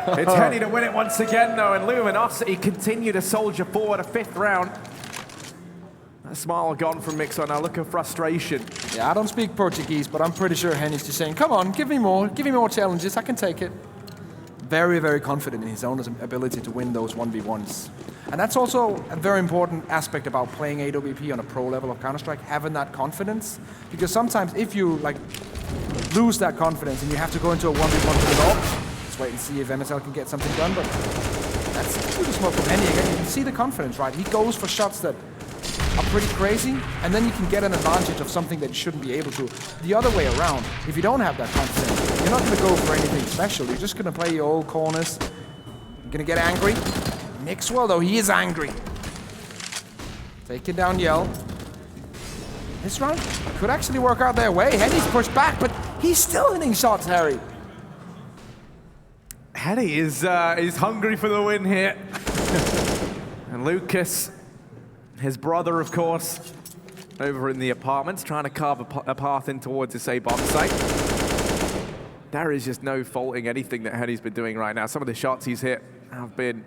It's Henny to win it once again, though, and Luminosity continue to soldier forward. A 5th round. That smile gone from Mixwell. Now look at frustration. Yeah, I don't speak Portuguese, but I'm pretty sure Henny's just saying, come on, give me more challenges, I can take it. Very, very confident in his own ability to win those 1v1s. And that's also a very important aspect about playing AWP on a pro level of Counter-Strike, having that confidence. Because sometimes if you lose that confidence and you have to go into a 1v1 with it all, let's wait and see if MSL can get something done, but that's through the smoke from Henny again. You can see the confidence, right? He goes for shots that are pretty crazy, and then you can get an advantage of something that you shouldn't be able to. The other way around, if you don't have that confidence, you're not going to go for anything special. You're just going to play your old corners. You're going to get angry. Mixwell, though, he is angry. Taking down Yell. This round could actually work out their way. Henny's pushed back, but he's still hitting shots, Harry. Henny is hungry for the win here. And Lucas, his brother, of course, over in the apartments, trying to carve a path in towards this A-bomb site. There is just no faulting anything that Henny's been doing right now. Some of the shots he's hit have been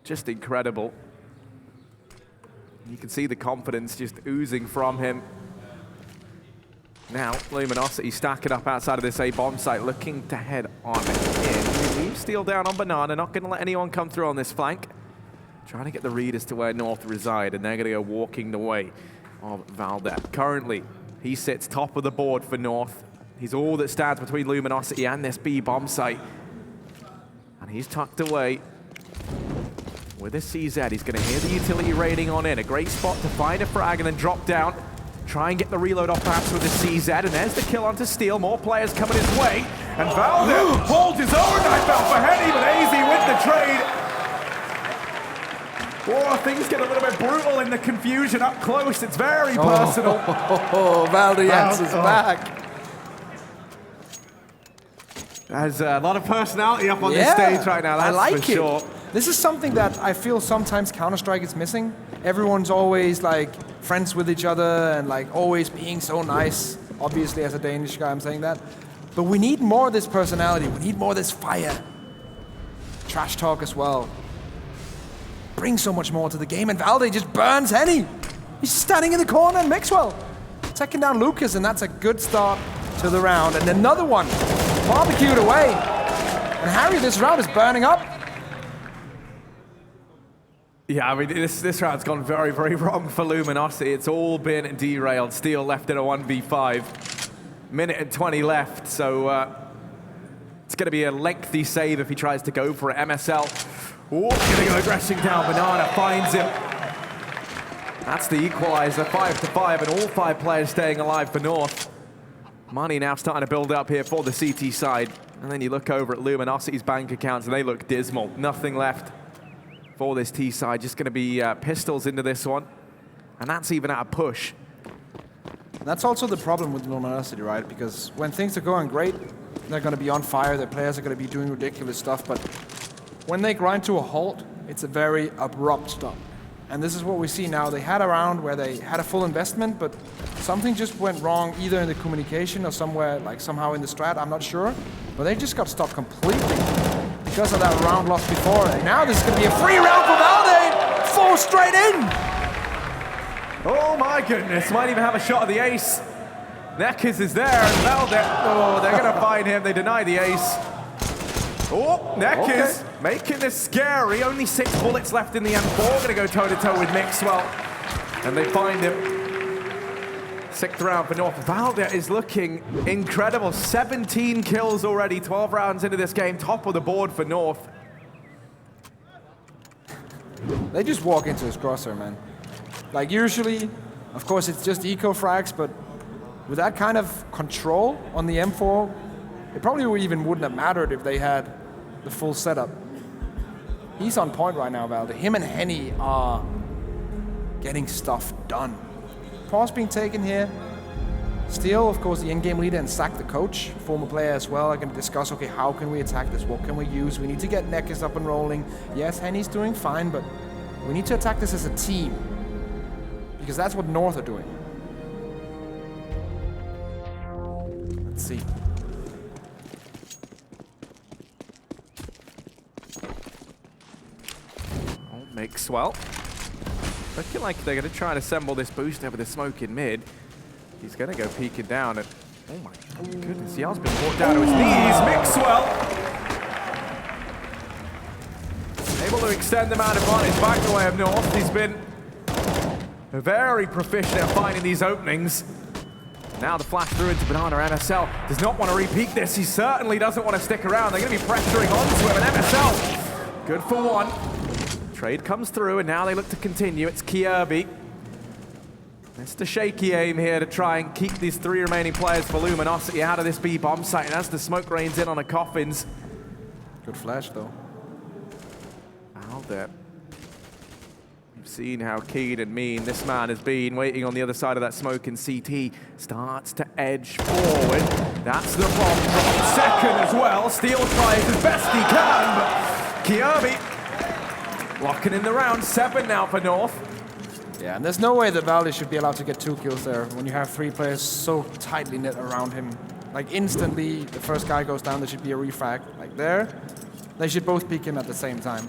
just incredible. You can see the confidence just oozing from him. Now, Luminosity stacking up outside of this A-bomb site, looking to head on in. Leave Steel down on Banana, not going to let anyone come through on this flank. Trying to get the read as to where North reside, and they're going to go walking the way of Valdep. Currently, he sits top of the board for North. He's all that stands between Luminosity and this B-bomb site. And he's tucked away with a CZ. He's going to hear the utility raiding on in. A great spot to find a frag and then drop down. Try and get the reload off perhaps with the CZ. And there's the kill onto Steel. More players coming his way. And Valdep holds his own. Knife out for Henny, but AZ with the trade. Oh, things get a little bit brutal in the confusion up close. It's very personal. Valdez is back. There's a lot of personality up on this stage right now, that's I like for sure. This is something that I feel sometimes Counter-Strike is missing. Everyone's always friends with each other and always being so nice. Obviously, as a Danish guy, I'm saying that. But we need more of this personality. We need more of this fire. Trash talk as well. Brings so much more to the game, and Valde just burns Henny. He's standing in the corner, and Mixwell taking down Lucas, and that's a good start to the round. And another one, barbecued away. And Harry, this round is burning up. Yeah, I mean, this round's gone very, very wrong for Luminosity. It's all been derailed. Steel left in a 1v5. Minute and 20 left, so it's going to be a lengthy save if he tries to go for it. MSL. Oh, gonna go dressing down. Banana finds him. That's the equalizer, 5-5, and all 5 players staying alive for North. Money now starting to build up here for the CT side. And then you look over at Luminosity's bank accounts and they look dismal. Nothing left for this T side. Just gonna be pistols into this one. And that's even at a push. That's also the problem with Luminosity, right? Because when things are going great, they're gonna be on fire, their players are gonna be doing ridiculous stuff, but when they grind to a halt, it's a very abrupt stop. And this is what we see now. They had a round where they had a full investment, but something just went wrong either in the communication or somewhere, somehow in the strat, I'm not sure. But they just got stopped completely because of that round lost before. And now this is going to be a free round for Valde! 4 straight in! Oh my goodness, might even have a shot at the ace. Neckers is there, and Valde, oh, they're going to find him. They deny the ace. Oh, Neckers. Okay. making this scary. Only 6 bullets left in the M4. Gonna go toe-to-toe with Mixwell. And they find him. 6th round for North. Valde is looking incredible. 17 kills already, 12 rounds into this game. Top of the board for North. They just walk into his crosshair, man. Like usually, of course, it's just eco frags, but with that kind of control on the M4, it probably even wouldn't have mattered if they had the full setup. He's on point right now, Valde. Him and Henny are getting stuff done. Pause being taken here. Steel, of course, the in-game leader, and Sack, the coach, former player as well, are going to discuss, okay, how can we attack this? What can we use? We need to get Nekkis up and rolling. Yes, Henny's doing fine, but we need to attack this as a team. Because that's what North are doing. Let's see. Mixwell. Looking like they're going to try and assemble this boost over the smoke in mid. He's going to go peeking down and... Oh my goodness, Yell's been brought down to his knees. Mixwell! Able to extend the man advantage back the way of North. He's been very proficient at finding these openings. Now the flash through into Banana. MSL does not want to repeat this. He certainly doesn't want to stick around. They're going to be pressuring onto him, and MSL, good for one. Trade comes through, and now they look to continue. It's Kirby. It's the shaky aim here to try and keep these 3 remaining players for Luminosity out of this B bomb site, and as the smoke rains in on the coffins. Good flash, though. Valde. You've seen how keen and mean this man has been, waiting on the other side of that smoke, and CT starts to edge forward. That's the bomb drop. Second as well. Steel tries as best he can, but Kirby locking in the round. 7 now for North. Yeah, and there's no way that Valde should be allowed to get 2 kills there when you have 3 players so tightly knit around him. Like instantly, the first guy goes down, there should be a refrag. Like there, they should both peek him at the same time.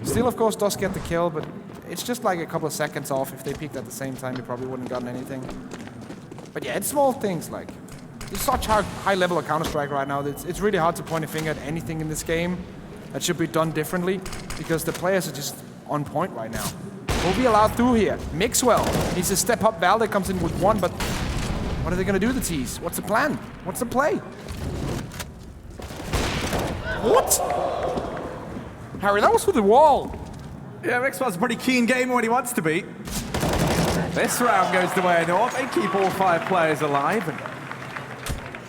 Steel, of course, does get the kill, but it's just like a couple of seconds off. If they peeked at the same time, he probably wouldn't have gotten anything. But yeah, it's small things like, there's such high level of Counter-Strike right now that it's really hard to point a finger at anything in this game that should be done differently, because the players are just on point right now. Will be allowed through here. Mixwell needs to step up. Valde comes in with 1, but what are they going to do, the T's? What's the plan? What's the play? What? Harry, that was through the wall. Yeah, Mixwell's a pretty keen gamer when he wants to be. This round goes the way of North. They keep all 5 players alive. And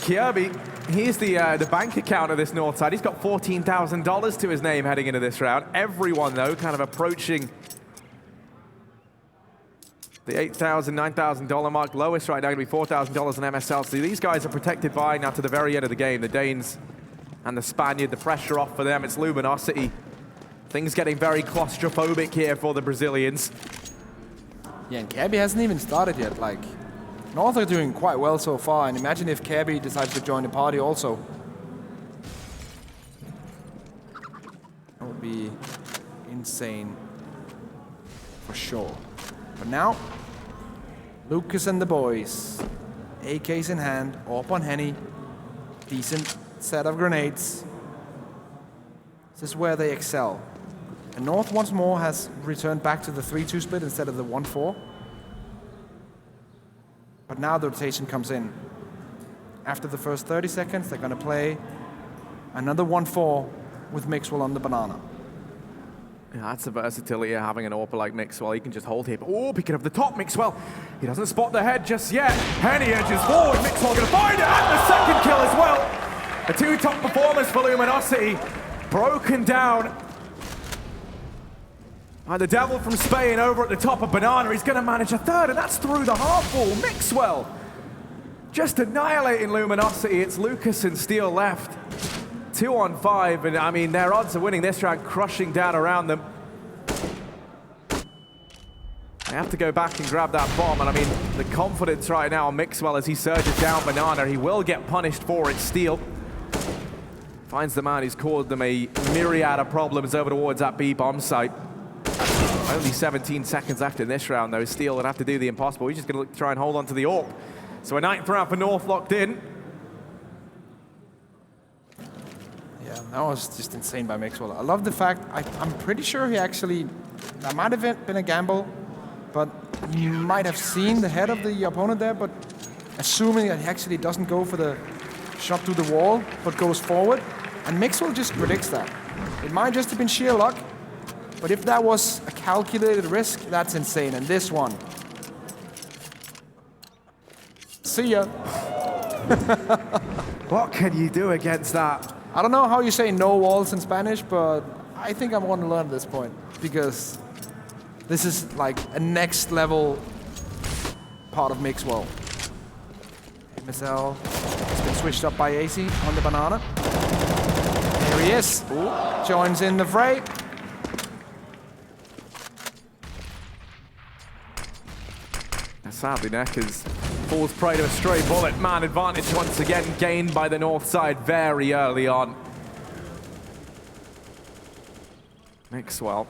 Kirby, he's the bank account of this North side. He's got $14,000 to his name heading into this round. Everyone, though, kind of approaching the $8,000, $9,000 mark. Lowest right now going to be $4,000 in MSL. So these guys are protected by now to the very end of the game. The Danes and the Spaniard, the pressure off for them. It's Luminosity. Things getting very claustrophobic here for the Brazilians. Yeah, and Kirby hasn't even started yet. Like, North are doing quite well so far, and imagine if Kirby decides to join the party also. That would be insane, for sure. But now, Lucas and the boys, AKs in hand, up on Henny, decent set of grenades. This is where they excel. And North once more has returned back to the 3-2 split instead of the 1-4. But now the rotation comes in. After the first 30 seconds, they're going to play another 1-4 with Mixwell on the Banana. Yeah, that's the versatility of having an AWP like Mixwell. He can just hold here. Oh, picking up the top, Mixwell. He doesn't spot the head just yet. Henny edges forward. Mixwell going to find it, and the second kill as well. The 2 top performers for Luminosity. Broken down. And the Devil from Spain over at the top of Banana. He's going to manage a 3rd, and that's through the half wall. Mixwell just annihilating Luminosity. It's Lucas and Steel left. 2 on 5, and I mean, their odds of winning this round crushing down around them. They have to go back and grab that bomb, and I mean, the confidence right now on Mixwell as he surges down Banana. He will get punished for it. Steel finds the man who's caused them a myriad of problems over towards that B bomb site. Only 17 seconds left in this round, though. Steel would have to do the impossible. He's just going to try and hold on to the AWP. So a 9th round for North locked in. Yeah, That was just insane by Mixwell. I love the fact, I'm pretty sure he actually, that might have been a gamble, but you might have seen the head of the opponent there, but assuming that he actually doesn't go for the shot through the wall, but goes forward, and Mixwell just predicts that. It might just have been sheer luck, but if that was a calculated risk, that's insane. And this one. See ya. What can you do against that? I don't know how you say no walls in Spanish, but I think I'm going to learn at this point, because this is like a next level part of Mixwell. MSL has been switched up by AC on the banana. There he is. Ooh. Joins in the fray. Sadly, Neckers falls prey to a stray bullet. Man advantage once again gained by the north side very early on. Mixwell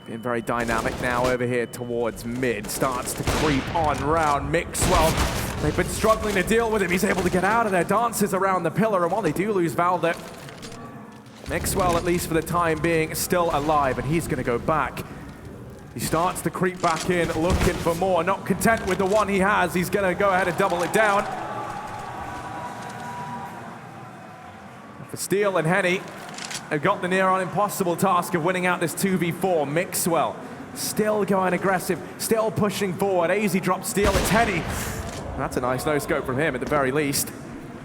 being very dynamic now over here towards mid. Starts to creep on round Mixwell. They've been struggling to deal with him. He's able to get out of there. Dances around the pillar, and while they do lose Valde, Mixwell, at least for the time being, is still alive, and he's going to go back. He starts to creep back in, looking for more. Not content with the one he has, he's going to go ahead and double it down. For Steele and Henny, have got the near-on impossible task of winning out this 2v4. Mixwell still going aggressive, still pushing forward. AZ drops Steele, it's Henny. That's a nice no-scope from him at the very least.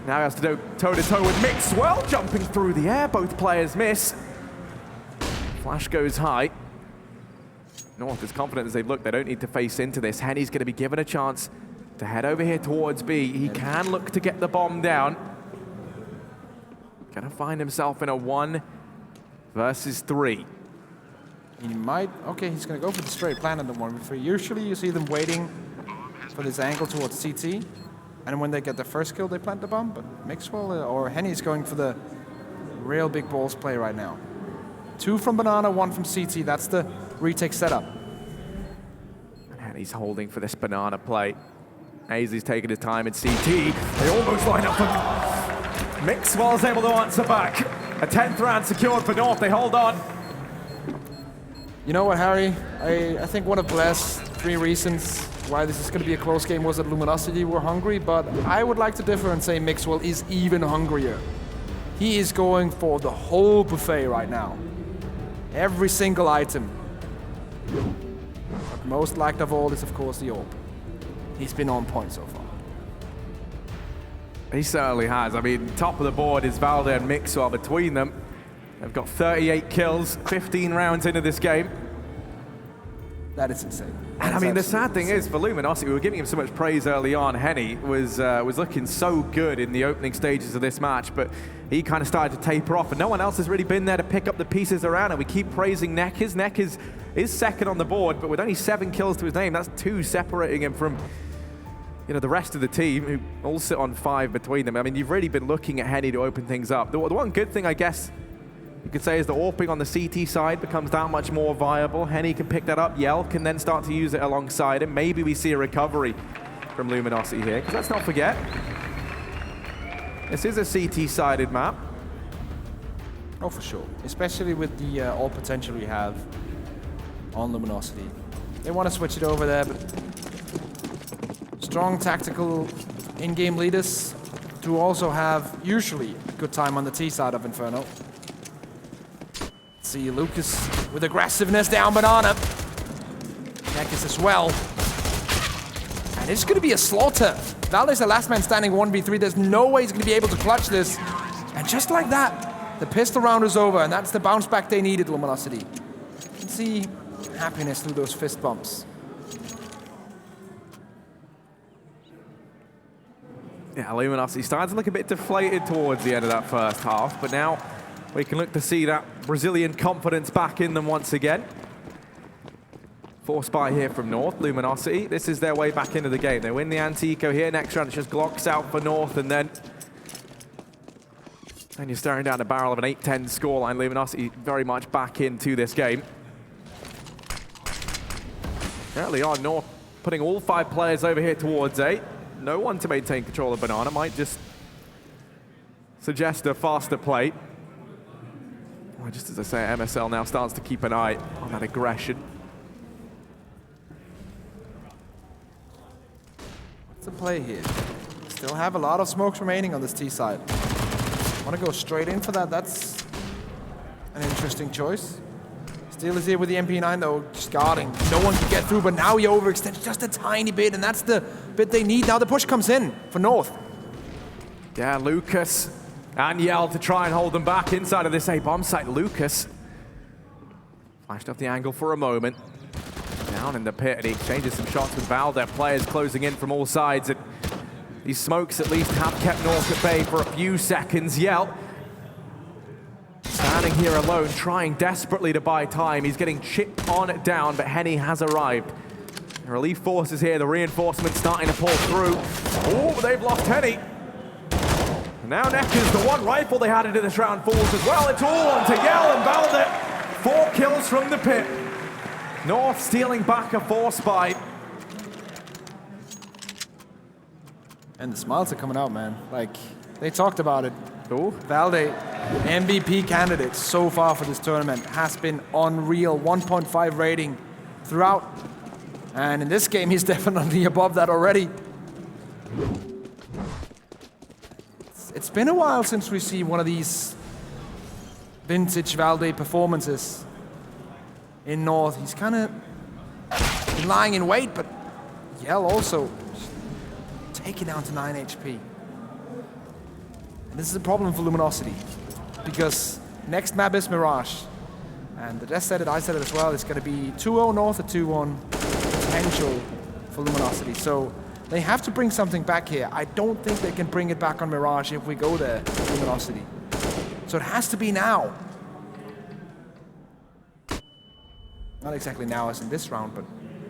Now he has to go toe-to-toe with Mixwell, jumping through the air. Both players miss. Flash goes high. North is confident as they look. They don't need to face into this. Henny's going to be given a chance to head over here towards B. He can look to get the bomb down. Going to find himself in a 1 versus 3. He might, okay, he's going to go for the straight plan in the 1v3. Usually you see them waiting for this angle towards CT. And when they get the first kill, they plant the bomb. But Mixwell or Henny's going for the real big balls play right now. 2 from Banana, 1 from CT. That's the retake setup. And he's holding for this banana play. AZ's taking his time in CT. They almost line up for Mixwell's able to answer back. A 10th round secured for North. They hold on. You know what, Harry? I think one of the last 3 reasons why this is going to be a close game was that Luminosity were hungry, but I would like to differ and say Mixwell is even hungrier. He is going for the whole buffet right now. Every single item. But most liked of all is, of course, the orb. He's been on point so far. He certainly has. I mean, top of the board is Valde and Mixwell. Between them, they've got 38 kills, 15 rounds into this game. That is insane. And I mean, the sad thing is, for Luminosity, we were giving him so much praise early on. Henny was looking so good in the opening stages of this match, but he kind of started to taper off, and no one else has really been there to pick up the pieces around it. We keep praising Neckers. Neckers is second on the board, but with only 7 kills to his name, that's 2 separating him from, you know, the rest of the team, who all sit on 5 between them. I mean, you've really been looking at Henny to open things up. The one good thing, I guess, you could say is the AWPing on the CT side becomes that much more viable. Henny can pick that up. Yell can then start to use it alongside him. Maybe we see a recovery from Luminosity here, because let's not forget, this is a CT-sided map. Oh, for sure. Especially with the all potential we have on Luminosity. They want to switch it over there, but strong tactical in-game leaders do also have usually a good time on the T side of Inferno. See Lucas with aggressiveness down Banana. Neckers as well. And it's going to be a slaughter. Valde's the last man standing 1v3. There's no way he's going to be able to clutch this. And just like that, the pistol round is over, and that's the bounce back they needed, Luminosity. You can see happiness through those fist bumps. Yeah, Luminosity started to look a bit deflated towards the end of that first half, but now we can look to see that Brazilian confidence back in them once again. Forced by here from North, Luminosity. This is their way back into the game. They win the anti-eco here. Next round, it's just Glocks out for North, and then you're staring down the barrel of an 8-10 scoreline. Luminosity very much back into this game. Early on, North putting all 5 players over here towards A. No one to maintain control of Banana. Might just suggest a faster play. Well, just as I say, MSL now starts to keep an eye on that aggression. What's the play here? Still have a lot of smokes remaining on this T side. Want to go straight in for that? That's an interesting choice. Still is here with the MP9 though, just guarding. No one can get through, but now he overextends just a tiny bit, and that's the bit they need. Now the push comes in for North. Yeah, Lucas and Yell to try and hold them back inside of this A-bomb site. Lucas flashed off the angle for a moment. Down in the pit, and he exchanges some shots with Valde. Players closing in from all sides. And these smokes at least have kept North at bay for a few seconds. Yell standing here alone, trying desperately to buy time. He's getting chipped on down, but Henny has arrived. The relief forces here, the reinforcements starting to pull through. Oh, they've lost Henny. Now Neckers, the one rifle they had into this round, falls as well. It's all onto Yell and Valde. 4 kills from the pit. North stealing back a force buy. And the smiles are coming out, man. Like, they talked about it. Ooh. Valde, MVP candidate so far for this tournament, has been unreal. 1.5 rating throughout. And in this game, he's definitely above that already. It's been a while since we see one of these vintage Valde performances in North. He's kind of been lying in wait, but Yell also take it down to 9 HP. And this is a problem for Luminosity, because next map is Mirage. And the Death said it, I said it as well, it's going to be 2-0 North, a 2-1 potential for Luminosity. So they have to bring something back here. I don't think they can bring it back on Mirage if we go there, Luminosity. So it has to be now. Not exactly now as in this round, but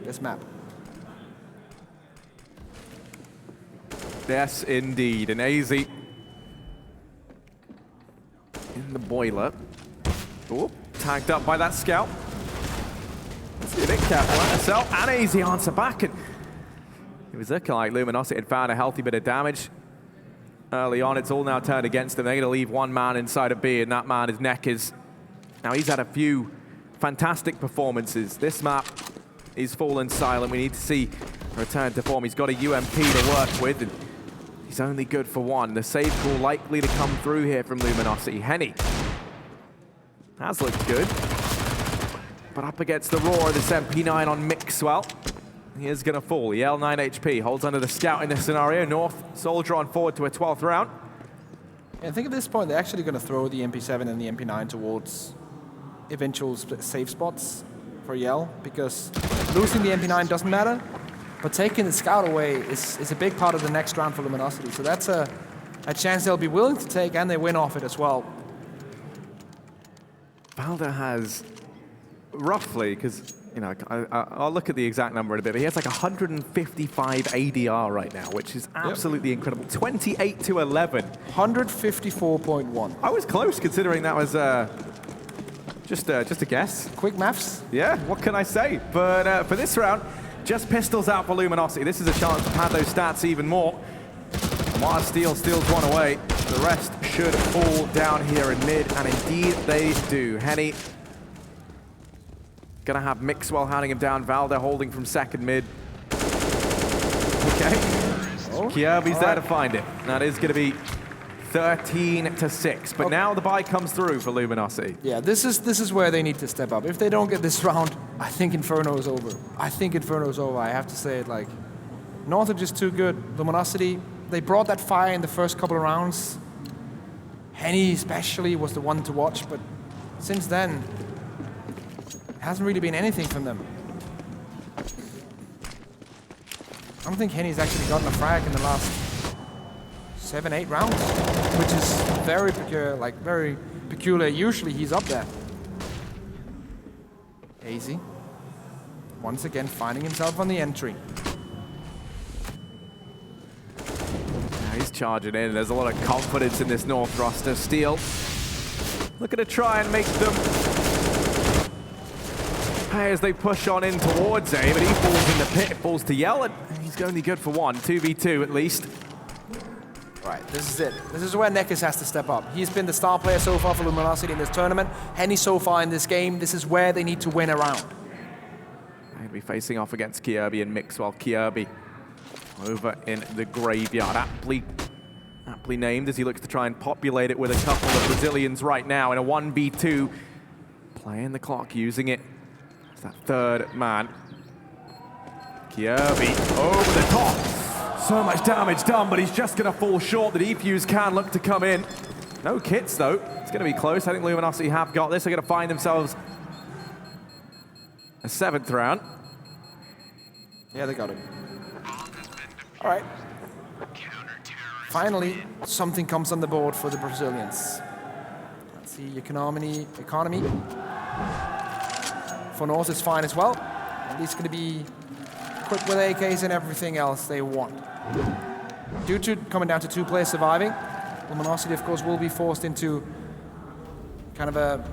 this map. Yes, indeed. And AZ in the boiler. Oh, tagged up by that scout. Let's be a bit careful. Herself and AZ answer back. And it was looking like Luminosity had found a healthy bit of damage early on. It's all now turned against them. They're going to leave one man inside of B, and that man is Neckers. Now, he's had a few fantastic performances. This map is fallen silent. We need to see a return to form. He's got a UMP to work with, and he's only good for one. The save call likely to come through here from Luminosity. Henny has looked good, but up against the roar of this MP9 on Mixwell. He is going to fall. Yell 9 HP, holds under the scout in this scenario. North soldier on forward to a 12th round. Yeah, I think at this point they're actually going to throw the MP7 and the MP9 towards eventual safe spots for Yell, because losing the MP9 doesn't matter, but taking the scout away is a big part of the next round for Luminosity. So that's a chance they'll be willing to take, and they win off it as well. Valde has roughly, because you know, I'll look at the exact number in a bit, but he has like 155 ADR right now, which is absolutely incredible. 28 to 11. 154.1. I was close, considering that was just a guess. Quick maths. Yeah, what can I say? But for this round, just pistols out for Luminosity. This is a chance to pad those stats even more. Mars steals one away. The rest should fall down here in mid, and indeed they do. Henny gonna have Mixwell hounding him down. Valde holding from second mid. Okay. Kjaerbye's there to find it. That is gonna be 13 to 6. But now the buy comes through for Luminosity. Yeah, this is where they need to step up. If they don't get this round, I think Inferno is over. I have to say it. Like, North are just too good. Luminosity, they brought that fire in the first couple of rounds. Henny especially was the one to watch, but since then, it hasn't really been anything from them. I don't think Henny's actually gotten a frag in the last 7-8 rounds, which is very peculiar. Usually he's up there. AZ, once again finding himself on the entry. Now he's charging in. There's a lot of confidence in this North roster. Steel looking to try and make them pay as they push on in towards A, but he falls in the pit, falls to Yell, and he's only good for one. 2v2 at least. Right, this is it. This is where Nekkis has to step up. He's been the star player so far for Luminosity in this tournament. Henny so far in this game. This is where they need to win a round. They'll be facing off against Kjaerbye and Mixwell. Kjaerbye over in the graveyard. Aptly named as he looks to try and populate it with a couple of Brazilians right now in a 1v2. Playing the clock, using it as that third man. Kjaerbye over the top. So much damage done, but he's just going to fall short. The defuse can look to come in. No kits, though. It's going to be close. I think Luminosity have got this. They're going to find themselves a 7th round. Yeah, they got it. All right. Finally, something comes on the board for the Brazilians. Let's see, economy. For North is fine as well. At least going to be quick with AKs and everything else they want. Due to coming down to 2 players surviving, Luminosity, of course, will be forced into kind of a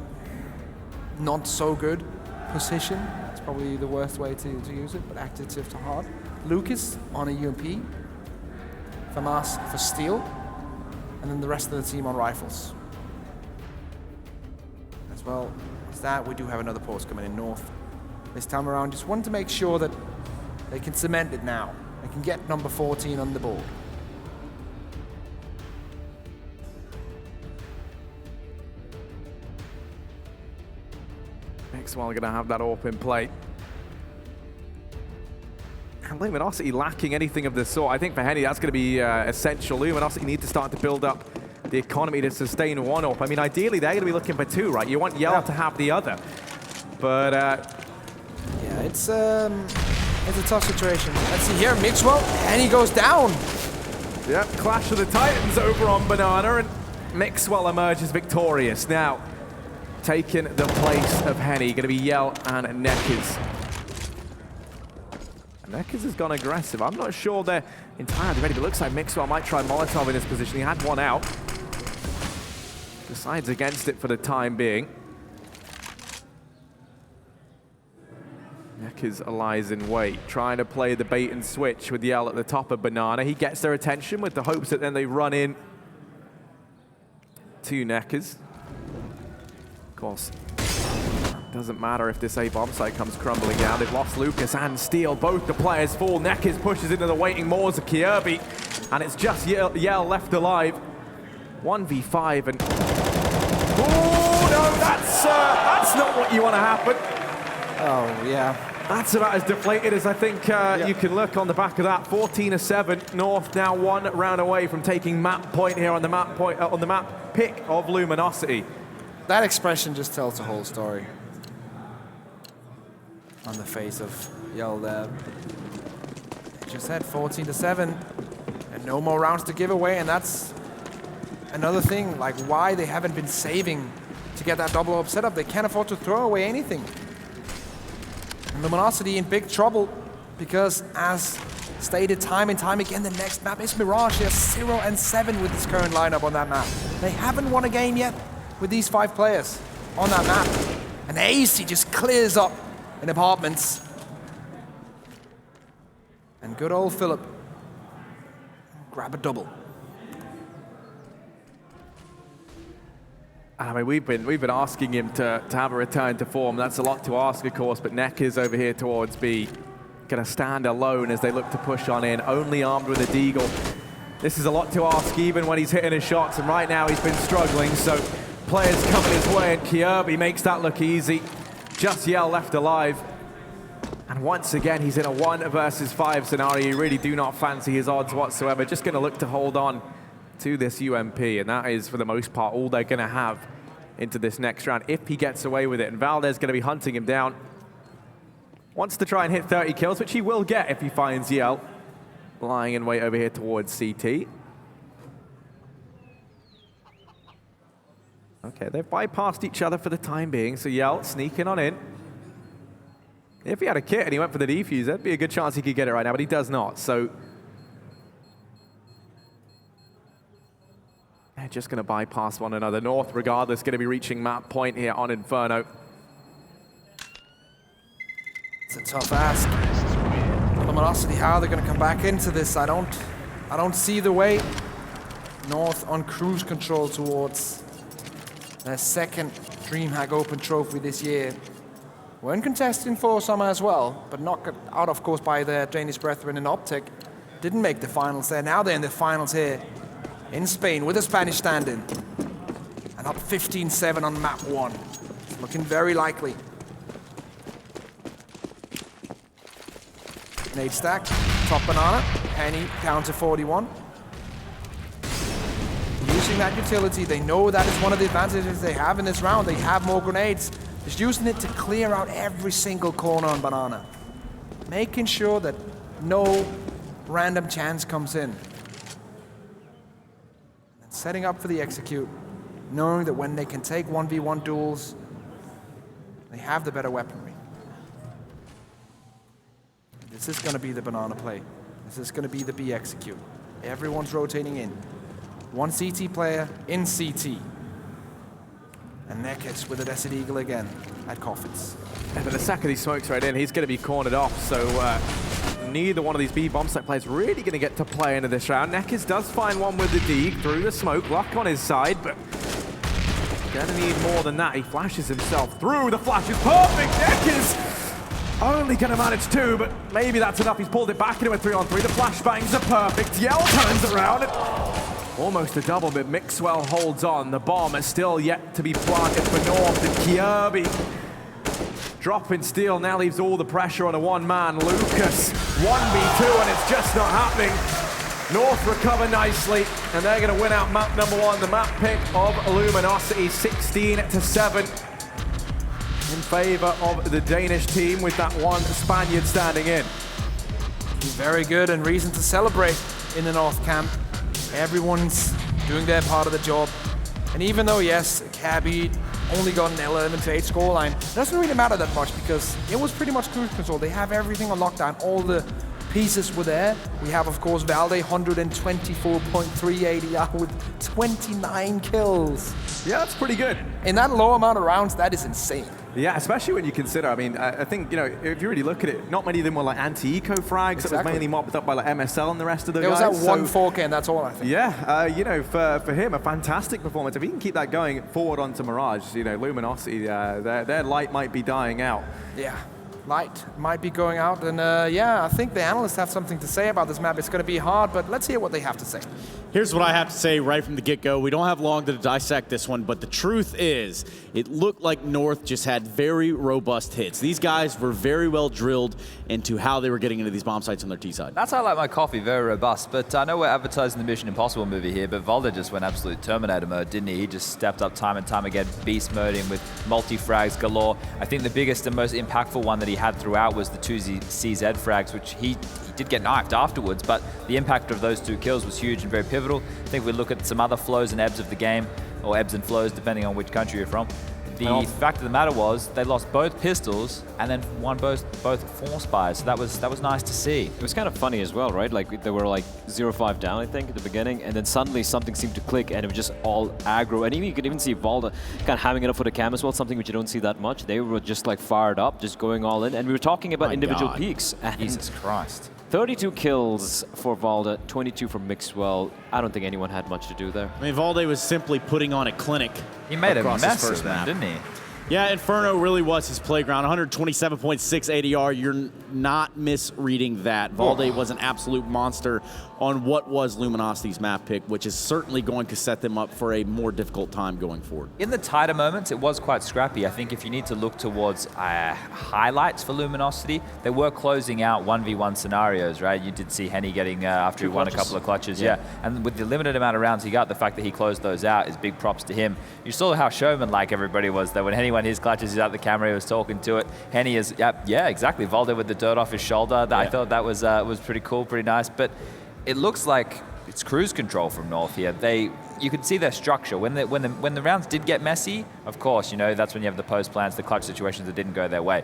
not so good position. It's probably the worst way to use it, but active to hard. Lucas on a UMP, Famas for steel, and then the rest of the team on rifles. As well as that, we do have another pause coming in North this time around. Just wanted to make sure that they can cement it now. They can get number 14 on the board. Mixwell going to have that AWP in play. And Luminosity lacking anything of the sort. I think for Henny, that's going to be essential. Luminosity need to start to build up the economy to sustain 1 AWP. I mean, ideally, they're going to be looking for 2, right? You want Yell to have the other. But yeah, it's a tough situation. Let's see here, Mixwell, and he goes down. Yep, Clash of the Titans over on Banana, and Mixwell emerges victorious. Now, taking the place of Henny, going to be Yell and Nekkis. Nekkis has gone aggressive. I'm not sure they're entirely ready, but it looks like Mixwell might try Molotov in this position. He had one out. Decides against it for the time being. Nekkis lies in wait, trying to play the bait and switch with Yell at the top of Banana. He gets their attention with the hopes that then they run in to Nekkis. Of course, doesn't matter if this A bomb site comes crumbling down. They've lost Lucas and Steel. Both the players fall. Nekkis pushes into the waiting moors of Kjaerbye, and it's just Yell left alive. 1v5 and... Oh, no, that's not what you want to happen. Oh, yeah. That's about as deflated as I think you can look on the back of that. 14-7. North now 1 round away from taking map point here on the map pick of Luminosity. That expression just tells the whole story. On the face of Yell there. They just had 14-7 and no more rounds to give away, and that's another thing, like why they haven't been saving to get that double up setup. They can't afford to throw away anything. And Luminosity in big trouble because, as stated time and time again, the next map is Mirage. They're 0-7 with this current lineup on that map. They haven't won a game yet with these 5 players on that map. And AC just clears up in apartments. And good old Philip grab a double. I mean, we've been asking him to have a return to form. That's a lot to ask, of course, but Nekkis over here towards B. Going to stand alone as they look to push on in, only armed with a deagle. This is a lot to ask, even when he's hitting his shots, and right now he's been struggling, so players coming his way, and Kjaerbye makes that look easy. Just Yell left alive. And once again, he's in a 1 versus 5 scenario. You really do not fancy his odds whatsoever. Just going to look to hold on to this UMP, and that is, for the most part, all they're going to have into this next round, if he gets away with it. And Valdez going to be hunting him down. Wants to try and hit 30 kills, which he will get if he finds Yell lying in wait over here towards CT. Okay, they've bypassed each other for the time being, so Yell sneaking on in. If he had a kit and he went for the defuse, that'd be a good chance he could get it right now, but he does not, so they're just going to bypass one another. North, regardless, going to be reaching map point here on Inferno. It's a tough ask. Luminosity, how they're going to come back into this, I don't see the way. North on cruise control towards their second DreamHack Open trophy this year. Weren't contesting for summer as well, but knocked out, of course, by their Danish brethren in Optic. Didn't make the finals there. Now they're in the finals here in Spain with a Spanish stand-in. And up 15-7 on map 1. It's looking very likely. Nade stack, top banana, Henny down to 41. Using that utility, they know that is one of the advantages they have in this round. They have more grenades. Just using it to clear out every single corner on banana. Making sure that no random chance comes in. And setting up for the execute, knowing that when they can take 1v1 duels, they have the better weaponry. This is going to be the banana play. This is going to be the B execute. Everyone's rotating in. One CT player in CT. And Nekets with a Desert Eagle again at Coffins. And the second he smokes right in, he's going to be cornered off. So neither one of these B bomb site players really going to get to play into this round. Nekets does find one with the Deeg through the smoke, luck on his side, but going to need more than that. He flashes himself through. The flash is perfect. Nekets only going to manage 2, but maybe that's enough. He's pulled it back into a 3-on-3. The flashbangs are perfect. Yell turns around. Almost a double, but Mixwell holds on. The bomb is still yet to be planted for North, and Kjaerbye dropping steel now leaves all the pressure on a one-man. Lucas, 1v2, and it's just not happening. North recover nicely, and they're going to win out map number 1, the map pick of Luminosity, 16-7 in favor of the Danish team with that one Spaniard standing in. Very good, and reason to celebrate in the North camp. Everyone's doing their part of the job. And even though, yes, Kjaerbye only got an 11-8 scoreline, it doesn't really matter that much because it was pretty much cruise control. They have everything on lockdown. All the pieces were there. We have, of course, Valde, 124.3 ADR with 29 kills. Yeah, that's pretty good. In that low amount of rounds, that is insane. Yeah, especially when you consider, I mean, I think, you know, if you really look at it, not many of them were like anti-eco frags. Exactly. It was mainly mopped up by like MSL and the rest of the guys. There was that one 4K and that's all, I think. Yeah, you know, for him, a fantastic performance. If he can keep that going forward onto Mirage, you know, Luminosity, their light might be dying out. Yeah. Light might be going out, and yeah, I think the analysts have something to say about this map. It's going to be hard, but let's hear what they have to say. Here's what I have to say right from the get-go. We don't have long to dissect this one, but the truth is, it looked like North just had very robust hits. These guys were very well drilled into how they were getting into these bomb sites on their T side. That's how I like my coffee, very robust. But I know we're advertising the Mission Impossible movie here, but Valde just went absolute Terminator mode, didn't he? He just stepped up time and time again, beast moding with multi-frags galore. I think the biggest and most impactful one that he had throughout was the 2 CZ frags, which he did get knifed afterwards, but the impact of those 2 kills was huge and very pivotal. I think if we look at some other flows and ebbs of the game, or ebbs and flows depending on which country you're from, the fact of the matter was they lost both pistols and then won both force buys. So that was nice to see. It was kind of funny as well, right? Like they were like 0-5 down, I think, at the beginning, and then suddenly something seemed to click, and it was just all aggro. And you could even see Valde kind of hamming it up for the cam as well, something which you don't see that much. They were just like fired up, just going all in. And we were talking about individual peaks. Jesus Christ. 32 kills for Valde, 22 for Mixwell. I don't think anyone had much to do there. I mean, Valde was simply putting on a clinic. He made a mess of of them, didn't he? Yeah, Inferno really was his playground. 127.6 ADR. You're not misreading that. Valde was an absolute monster on what was Luminosity's map pick, which is certainly going to set them up for a more difficult time going forward. In the tighter moments, it was quite scrappy. I think if you need to look towards highlights for Luminosity, they were closing out 1v1 scenarios, right? You did see Henny getting, after he won a couple of clutches, yeah. And with the limited amount of rounds he got, the fact that he closed those out is big props to him. You saw how showman-like everybody was, though. When Henny won his clutches, he's out the camera, he was talking to it. Henny is, yeah, exactly. Valde with the dirt off his shoulder. I thought that was pretty cool, pretty nice. But it looks like it's cruise control from North here. You could see their structure. When the rounds did get messy, of course, you know, that's when you have the post plans, the clutch situations that didn't go their way.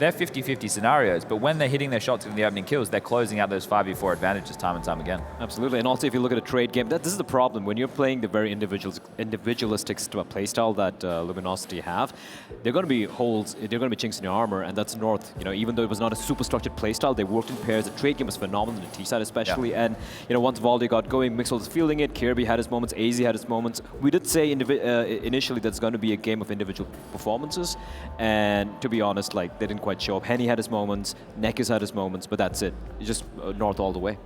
they're 50-50 scenarios, but when they're hitting their shots in the opening kills, they're closing out those 5v4 advantages time and time again. Absolutely, and also if you look at a trade game, this is the problem. When you're playing the very individualistic playstyle that Luminosity have, there are going to be holes, there are going to be chinks in your armor, and that's North. You know, even though it was not a super structured playstyle, they worked in pairs. The trade game was phenomenal, the T side especially, and you know, once Valde got going, Mixwell was feeling it, Kirby had his moments, AZ had his moments. We did say initially that's going to be a game of individual performances, and to be honest, like, they didn't quite show up. Henny had his moments, Nekkis had his moments, but that's it. It's just North all the way.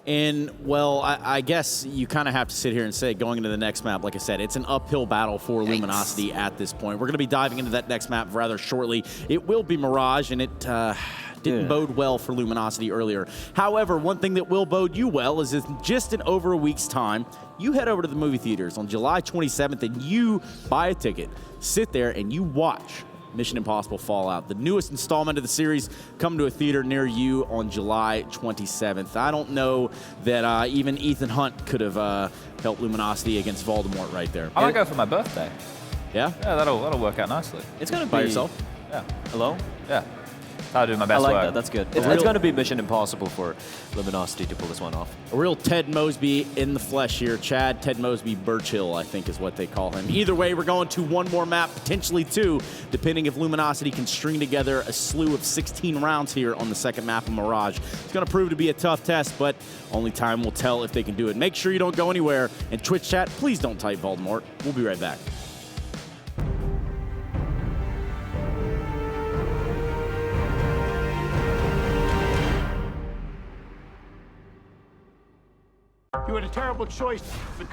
And, well, I guess you kind of have to sit here and say, going into the next map, like I said, it's an uphill battle for Luminosity at this point. We're going to be diving into that next map rather shortly. It will be Mirage, and it didn't bode well for Luminosity earlier. However, one thing that will bode you well is in just in over a week's time, you head over to the movie theaters on July 27th, and you buy a ticket, sit there, and you watch Mission Impossible Fallout, the newest installment of the series, come to a theater near you on July 27th. I don't know that even Ethan Hunt could have helped Luminosity against Voldemort right there. I might go for my birthday. Yeah? Yeah, that'll work out nicely. It's going to be... By yourself? Yeah. Alone? Yeah. I'll do my best I like work. that. That's good. It's going to be mission impossible for Luminosity to pull this one off. A real Ted Mosby in the flesh here. Chad, Ted Mosby Birchill, I think is what they call him. Either way, we're going to one more map, potentially two, depending if Luminosity can string together a slew of 16 rounds here on the second map of Mirage. It's going to prove to be a tough test, but only time will tell if they can do it. Make sure you don't go anywhere. And Twitch chat, please don't type Voldemort. We'll be right back. You had a terrible choice. The